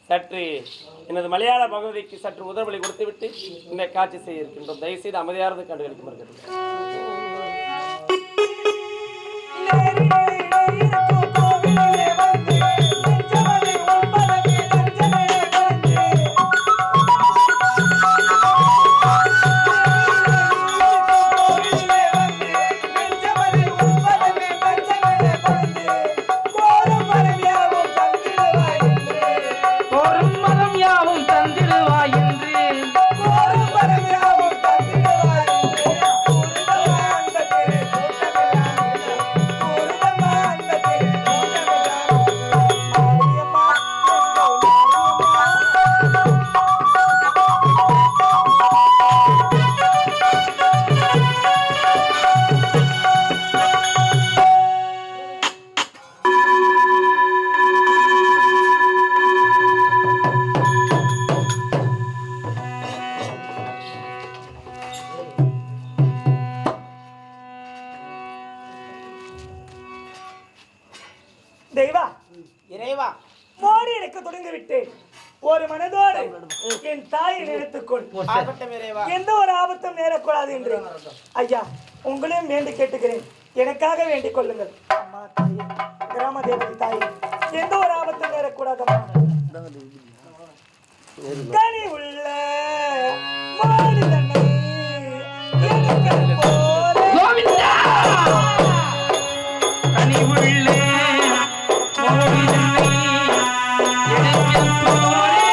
சற்று எனது மலையாள பகவதிக்கு சற்று உதவிகளை கொடுத்துவிட்டு இந்த காட்சி செய்ய இருக்கின்றோம். தயவுசெய்து அமைதியானது கண்டுகளிக்கும் தந்திடுவாய் என்று விட்டேன். ஒரு மனதோடு என் தாயை நினைத்துக்கொள். எந்த ஒரு ஆபத்தும் நேரக்கூடாது என்று ஐயா உங்களையும் வேண்டி கேட்டுக்கிறேன். எனக்காக வேண்டிக் கொள்ளுங்கள். அம்மா தாயே, கிராம தேவதை தாயே, எந்த ஒரு ஆபத்தும் நேரக்கூடாதம்மா. கனி உள்ள மாடு தன்னை எடுக்க போல கோவிந்தா கனி உள்ளே மோகிதனை எடுக்க போரே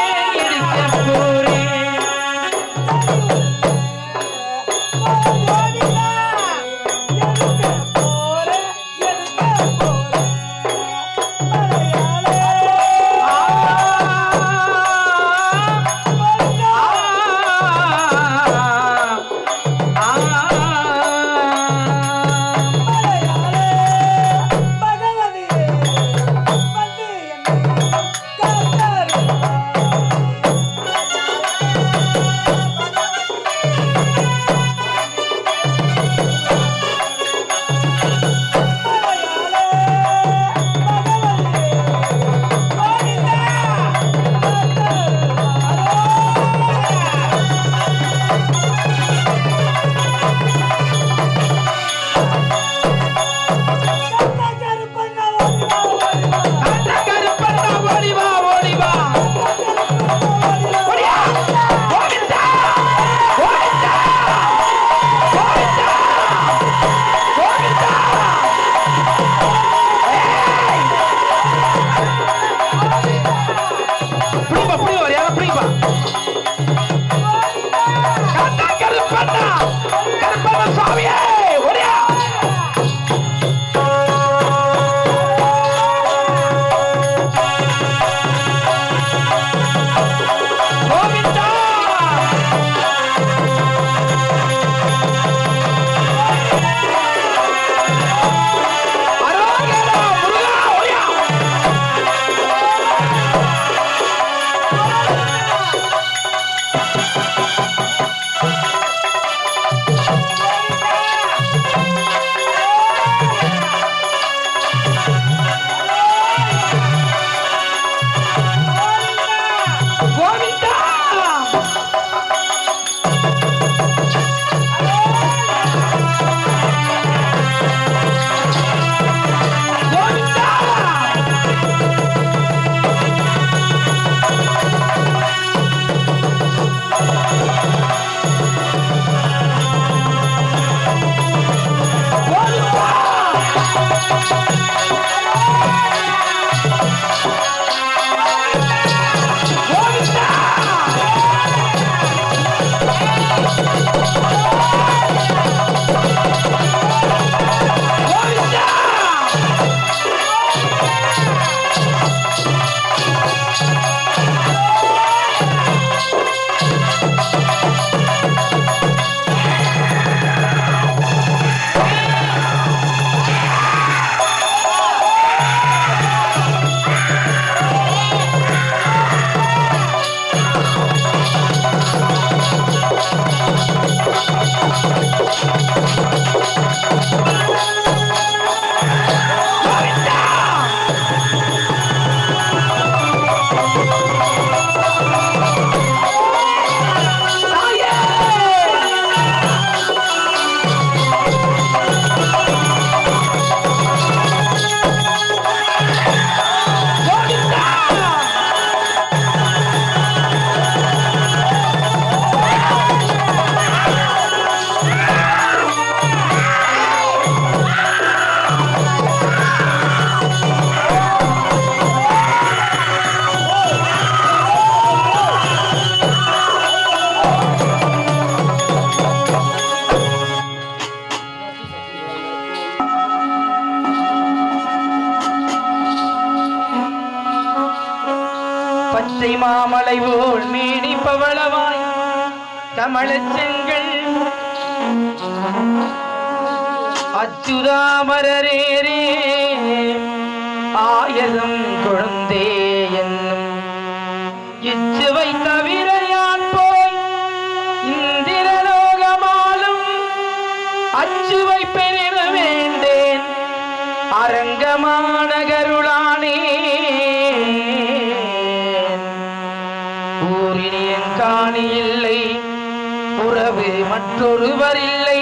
பச்சை மாமலை போல் மேனி பவளவாய் கமலச் செங்கல் அச்சுதாமரரேரே ஆயதம் கொழுந்தே என்னும் இச்சுவை தவிர யான் போய் இந்திரலோகமாலும் அச்சுவை பெற வேண்டேன் அரங்கமானகருளானே உறவு மற்றொருவர் இல்லை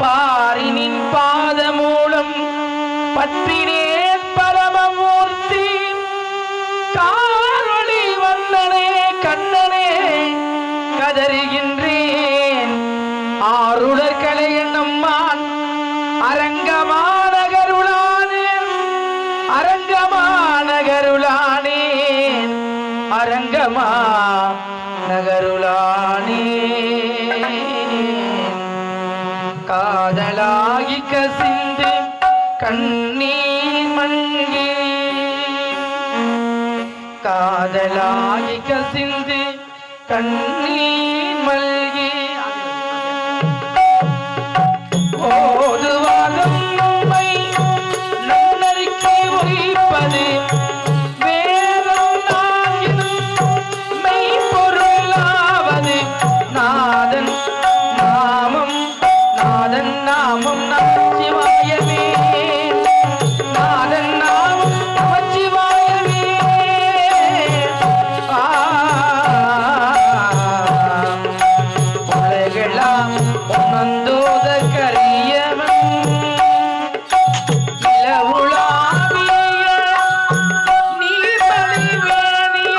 பாரினின் பாதமூலம் பற்றினேன் பரமமூர்த்தி காரொளி வந்தனே கண்ணனே கதறுகின்றேன் ஆருடர்களை நம்மான் அரங்கமானகருளானே அரங்கமானகருளானே அரங்கமா நகருளானே காதலாகி கசிந்து கண்ணீர் மல்கி காதலாகி கசிந்து கண்ணீர் மல்கி ஓதுவாதம் நம்மை நன்னறிக்கை உரைப்பது வேதம் நான்கினும் மெய்ப்பொருளாவது நாதன் நாமம் நாதன் நாமம் நமச்சிவாயமே நாதன் நாமம் நமச்சிவாயமே உலகெல்லாம் உணர்ந்தோத கரியவன் நிலவுலாவிய நீர்மலை வேணிய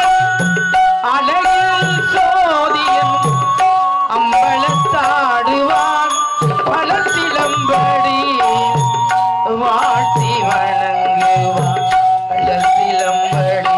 அழகில் சோதியன் அம்பலத்தாடுவான் பல சிலம்படி வாழ்த்தி வணங்குவான் பல சிலம்படி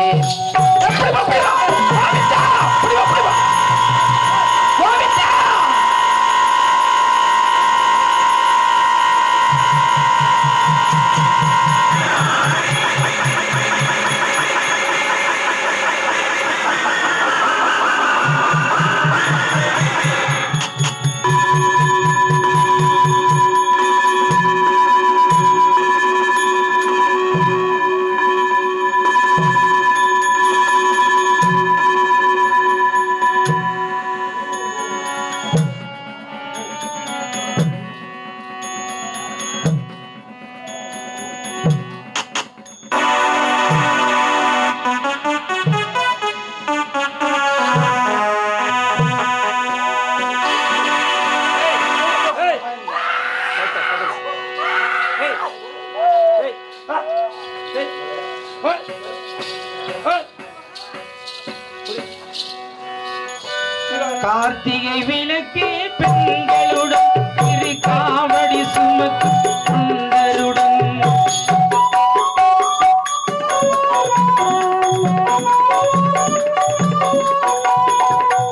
கார்த்திகை விளக்கே பெண்களுடன் இரு காவடி சுமக்கும் சுந்தருடன்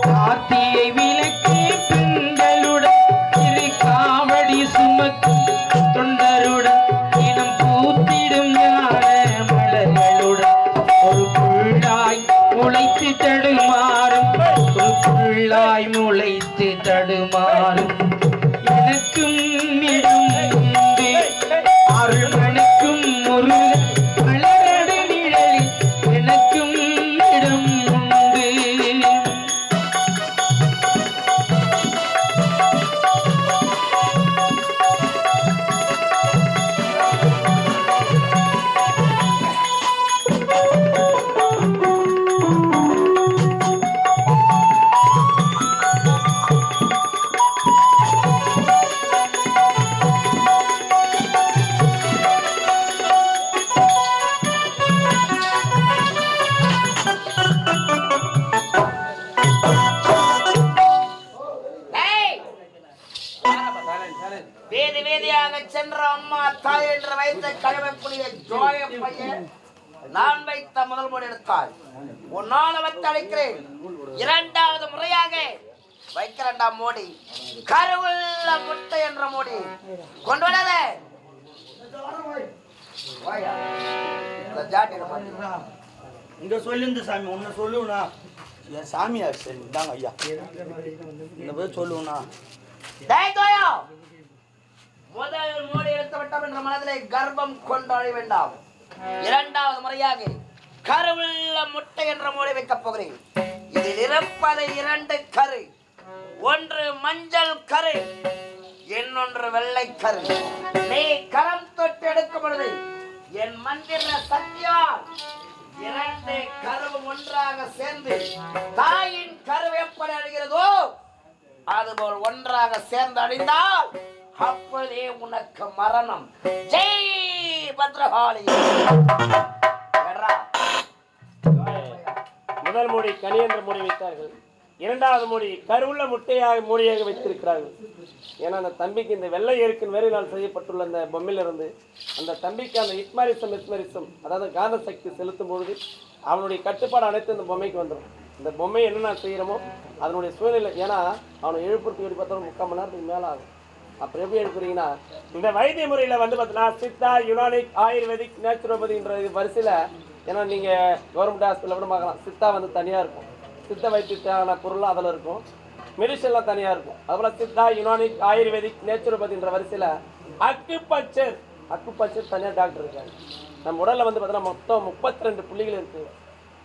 கார்த்திகை விளக்கே பெண்களுடன் இரு காவடி சுமக்கும் தொண்டருடன் இனம் பூத்திடும் ஞான மலர்களுடன் ஒரு புள்ளாய் முளைத்து தடுமாறும் ஒரு புள்ளாய் முளைத்து தடுமாறும் எனக்கும் இடம் உண்டு அருள்மனுக்கும் முருகன் மலரடு நிழலில் எனக்கும் இடம் உண்டு வீதி வீதியாக சென்ற அம்மா தாய் என்று வைத்த கழுவக்கூடிய ஜோய பையன் நான் வைத்த முதல் முறை எடுத்தாள் உன்னால வைத்து அழைக்கிறேன் இரண்டாவது முறையாக வைக்கிறண்டாம் மோடி கருவுள்ள முட்டை என்ற மோடி கொண்டு வராத இங்க சொல்லுங்க சாமி உன்னை சொல்லுவனா என் சாமியார் சரி தாங்க ஐயா இந்த போய் சொல்லுவனா முதல் மோடி எடுத்து விட்டோம் என்ற மனதிலே கர்ப்பம் கொண்டாட வேண்டாம் இரண்டாவது முறையாக கருவுள்ள முட்டை என்ற மோடி வைக்கப் போகிறேன் இதில் இருப்பது இரண்டு கரு ஒன்று மஞ்சள் கரு இன்னொன்று வெள்ளை கரு நீ கரம் தொட்டு எடுக்கும் பொழுது என் மந்திர சக்தியால் இரண்டு கருவும் ஒன்றாக சேர்ந்து தாயின் கரு எப்படி அடைகிறதோ அதுபோல் ஒன்றாக சேர்ந்து அணிந்தால் அப்போதே உனக்கு மரணம். ஜெய் பத்ரகாளி. முதல் மூடி கனி என்ற மூடி வைத்தார்கள். இரண்டாவது மூடி கருவுள்ள முட்டையாக மூடியாக வைத்திருக்கிறார்கள். ஏன்னா அந்த தம்பிக்கு இந்த வெள்ளை எருக்கின் வேறினால் செய்யப்பட்டுள்ள அந்த பொம்மையிலிருந்து அந்த தம்பிக்கு அந்த இஸ்மரிசம் அதாவது காந்த சக்தி செலுத்தும் பொழுது அவனுடைய கட்டுப்பாடு அனைத்து இந்த பொம்மைக்கு வந்துடும். இந்த பொம்மை என்னென்ன செய்கிறோமோ அதனுடைய சூழ்நிலை, ஏன்னா அவனை எழுப்புறதுக்கு எப்படி பார்த்தாலும் 3/4 மணி நேரத்துக்கு மேலே ஆகும். அப்புறம் எப்படி எழுப்புறீங்கன்னா இந்த வைத்திய முறையில் வந்து பார்த்தீங்கன்னா சித்தா, யுனானிக், ஆயுர்வேதிக், நேச்சுரோபதின்ற வரிசையில், ஏன்னா நீங்கள் கவர்மெண்ட் ஹாஸ்பிட்டலில் கூட பார்க்கலாம். சித்தா வந்து தனியாக இருக்கும், சித்த வைத்தியத்தான பொருள்லாம் அதில் இருக்கும், மெடிசன்லாம் தனியாக இருக்கும். அதுபோல் சித்தா, யுனானிக், ஆயுர்வேதிக், நேச்சுரோபதின்ற வரிசையில் அக்குபஞ்சர் தனியாக டாக்டர் இருக்காங்க. நம்ம உடலில் வந்து பார்த்தீங்கன்னா மொத்தம் 32 புள்ளிகள் இருக்குது.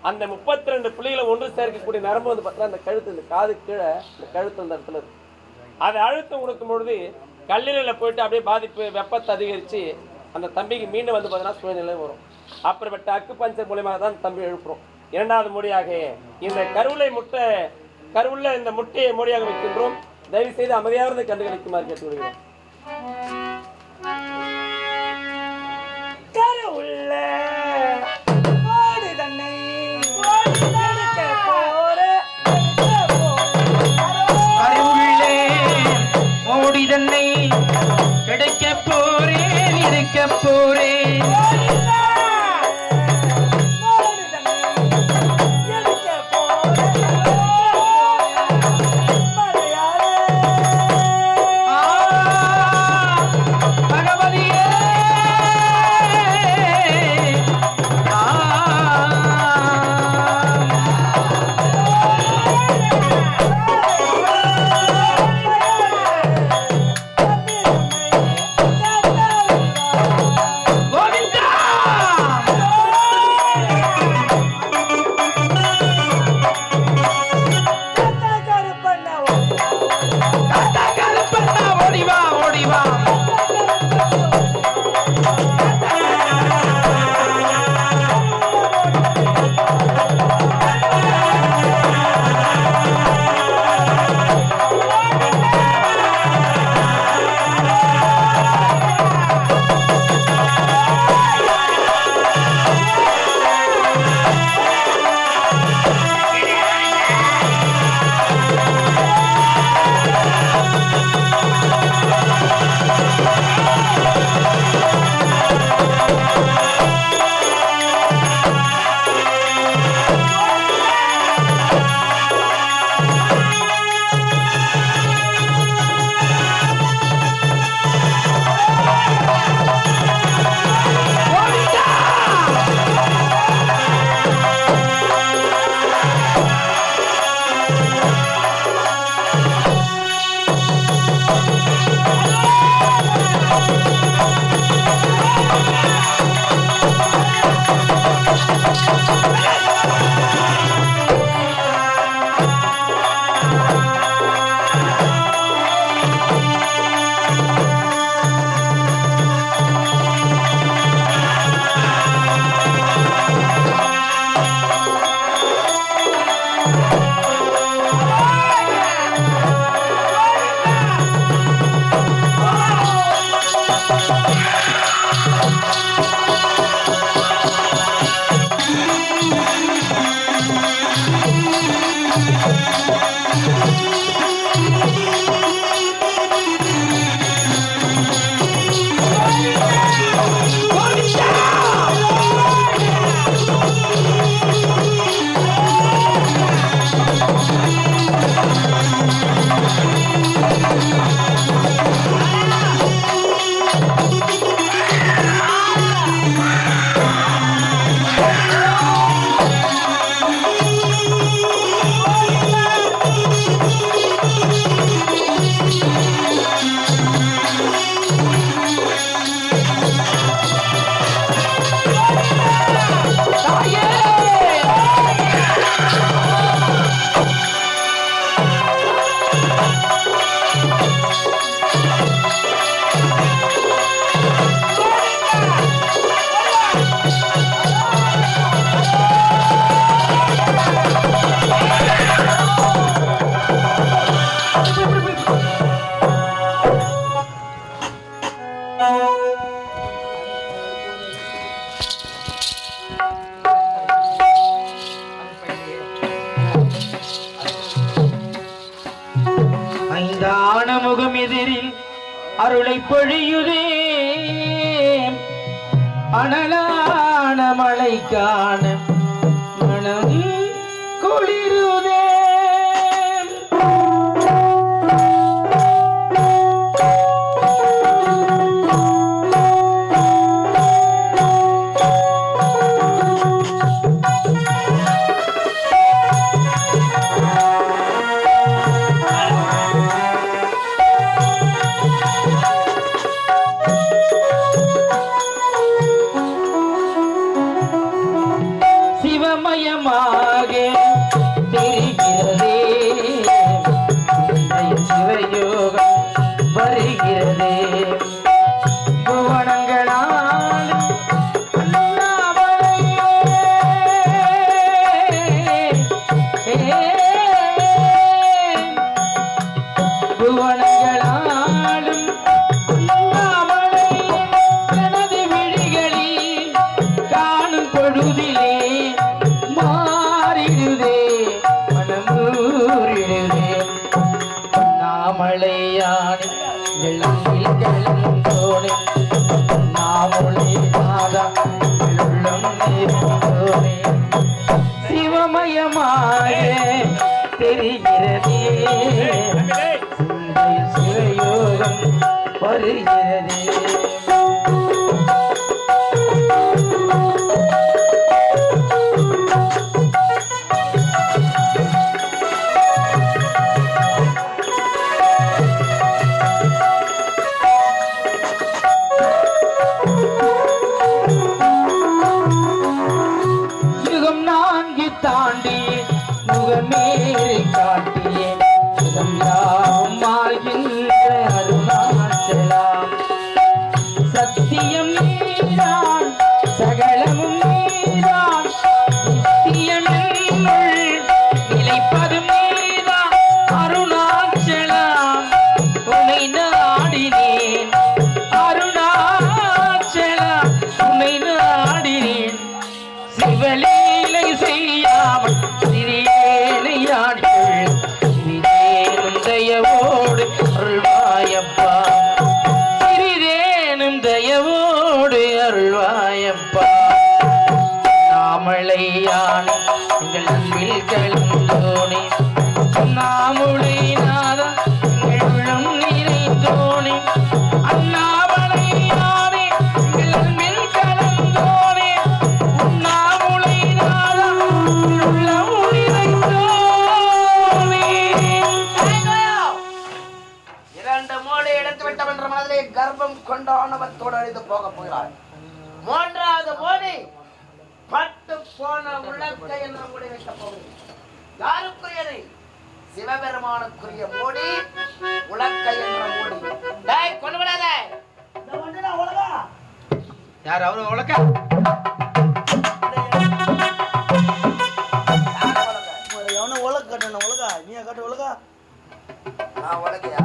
அந்த 32 புள்ளிகளை ஒன்று சேர்க்கக்கூடிய நரம்பு வந்து பார்த்தீங்கன்னா அந்த கழுத்து, இந்த காது கீழே இந்த கழுத்து அந்த இடத்துல இருக்கு. அதை அழுத்தம் கொடுக்கும் பொழுது கல்லீரலில் போயிட்டு அப்படியே பாதிப்பு, வெப்பத்தை அதிகரித்து அந்த தம்பிக்கு மீண்டும் வந்து பார்த்தீங்கன்னா சுயநிலை வரும். அப்படிப்பட்ட அக்குபஞ்சர் மூலியமாக தான் தம்பி எழுப்புறோம். இரண்டாவது மூடியாக இந்த கருவுள்ள இந்த முட்டையை மூடியாக வைக்கின்றோம். தயவு செய்து அமைதியானதை கண்டுகளிக்குமாறு கேட்டுக்கொள்கிறோம். கருவுள்ள மோடி தன்னை கிடைக்க போறேன், இருக்க போறேன். ஐந்தான முகம் எதிரில் அருளை பொழியுதே அனலான மழை காண மனம் குளிருதே சிவமயமாக தெரிகிறதே சிவயோகம் வருகிறதே புவனங்களால் புவனங்களாலும் எனது விழிகளில் காணும் பொழுதிலே மாறிடுதே மனமூறிடுதே நாமளையானே வெள்ளத்தில் கலந்தோனே நாமளை நாதா உள்ளம் நேர்ந்தோனே சிவமயமாக தெரிகிறதே சிந்தையில் சிவயோகம் வருகிறதே யுகம் நான்கு தாண்டி முகமேறி காட்டியே சுகம் யாவும் ஆகின்ற அருணாச்சலாம் சத்தியம் நீதான் சகலமும் நீதான் நித்தியம் என்னுள் நிலைப்பதும் நீதான் அருணாச்சலாம் உன்னை நாடினேன் அருணாச்சலம் உன்னை நாடினேன் சிவலீலை செய்யாமல் சிறியேனையாடிகள் சிறிதேனும் தயவோடு அருள்வாயப்பா சிறிதேனும் தயவோடு அருள்வாயப்பா நாமளையான எங்கள் அன்பில் கலந்தோனே நாமுளை நாதா எங்கள் உள்ளம் நிறைந்தோனே அண்ணாமலையானே எங்கள் அன்பில் கலந்தோனே உண்ணாமுளை நாதா எங்கள் உள்ளம் நிறைந்தோனே. இரண்டு மூளை எடுத்து விட்டவன் என்ற மனதிலே கர்ப்பம் கொண்ட ஆணவத்தோடு அழிந்து போக போகிறாள். மூன்றாவது மோடி பட்டு போன உலக்கை என்ற மூடி வைக்கப் போகிறது. யாருக்குரியது? சிவபெருமானுக்குரிய மூடி உலக்கை என்ற மூடி. டேய் கொண்டு விடாத. யார் அவரு உலக எவனை உலக கட்டணும் உலகா நீயா கட்ட உலகா நான் உலகையா?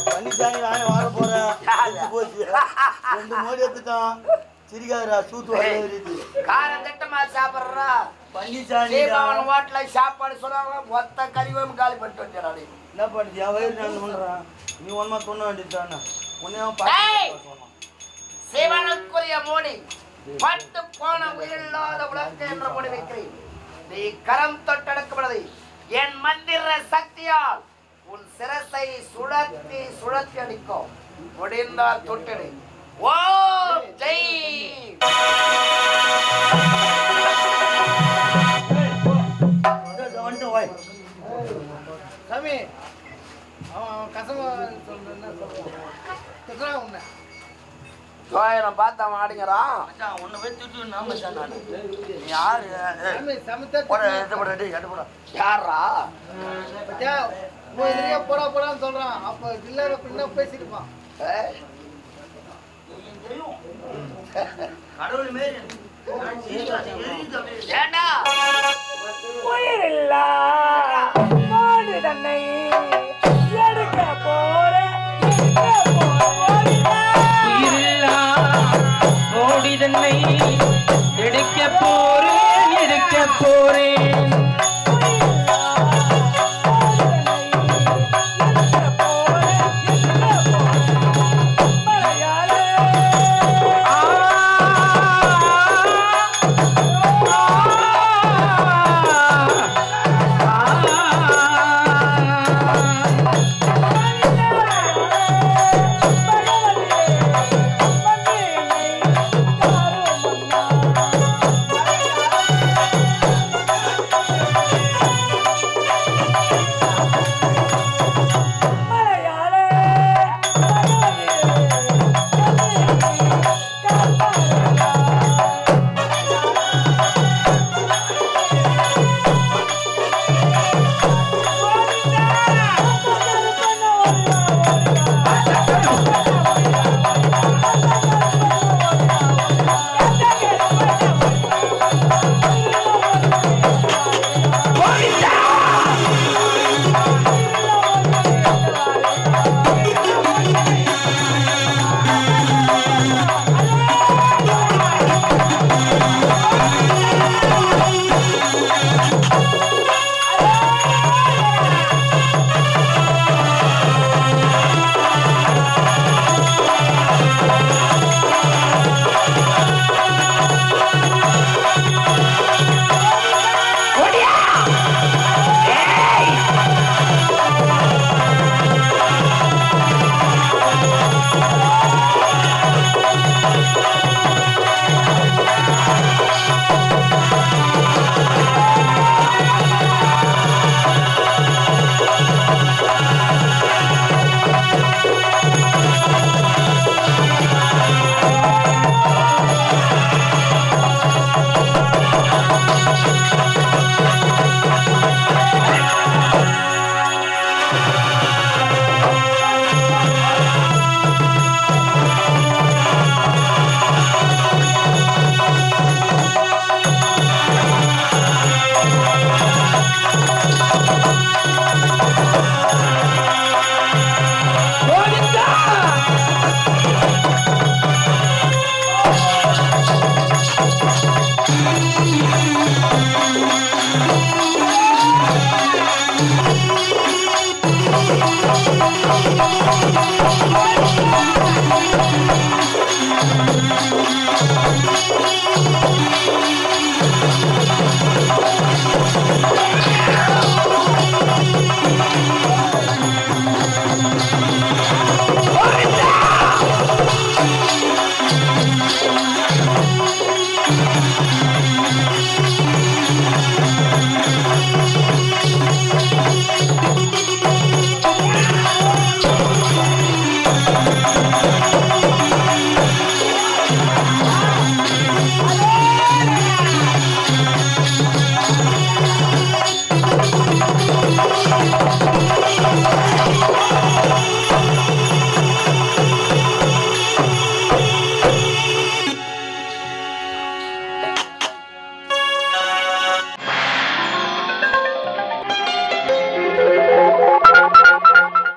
பன்னிசாமி நானே வாழ போறேன் போச்சு 2 மோடி எடுத்துட்டான் சிரிக்காதரா சூத்து வருது காரம் திட்டமா சாப்பிடுறா. பன்னிசாமி தீபாவளி ஹோட்டல்ல சாப்பாடு சொல்றாங்க, மொத்த கறிவும் காலி பண்ணிட்டு வந்துடுறாடி. என்ன பண்ணுது என் வயிறு நான் பண்றான் நீ ஒன்மா சொன்ன வேண்டியதானே உன்னையும் ஏய்! சிவனுக்குரிய மூடி பட்டு போன உயிரில்லாத உலக்கை என்ற மூடி வைக்கிறேன். நீ கரம் தொட்டெடுக்கப்படுது என் மந்திர சக்தியால் உன் சிரசை சுழற்றி சுழற்றி அடிக்கும். முடிந்தால் தொட்டெடு. ஓம் ஜெய். வந்துட்டு வாய் சாமி அவன் கசம சொல்றான் உன்னை ஜோயனம் பார்த்து அவன் ஆடுங்கிறான். மச்சான் உன்னை போய் திட்டு நான் மச்சான் நான் நீ யாரு போட எட்டு போட எட்டு எட்டு போட யாரா? போடா போடான்னு சொல்றான். அப்ப இல்ல பின்ன பேசிருப்பான். ஏய், கடவுள் மாரி ஏண்டா உயிரில்லா மாடு தன்னை எடுக்க போறேன் உயிரில்லா ஓடி தன்னை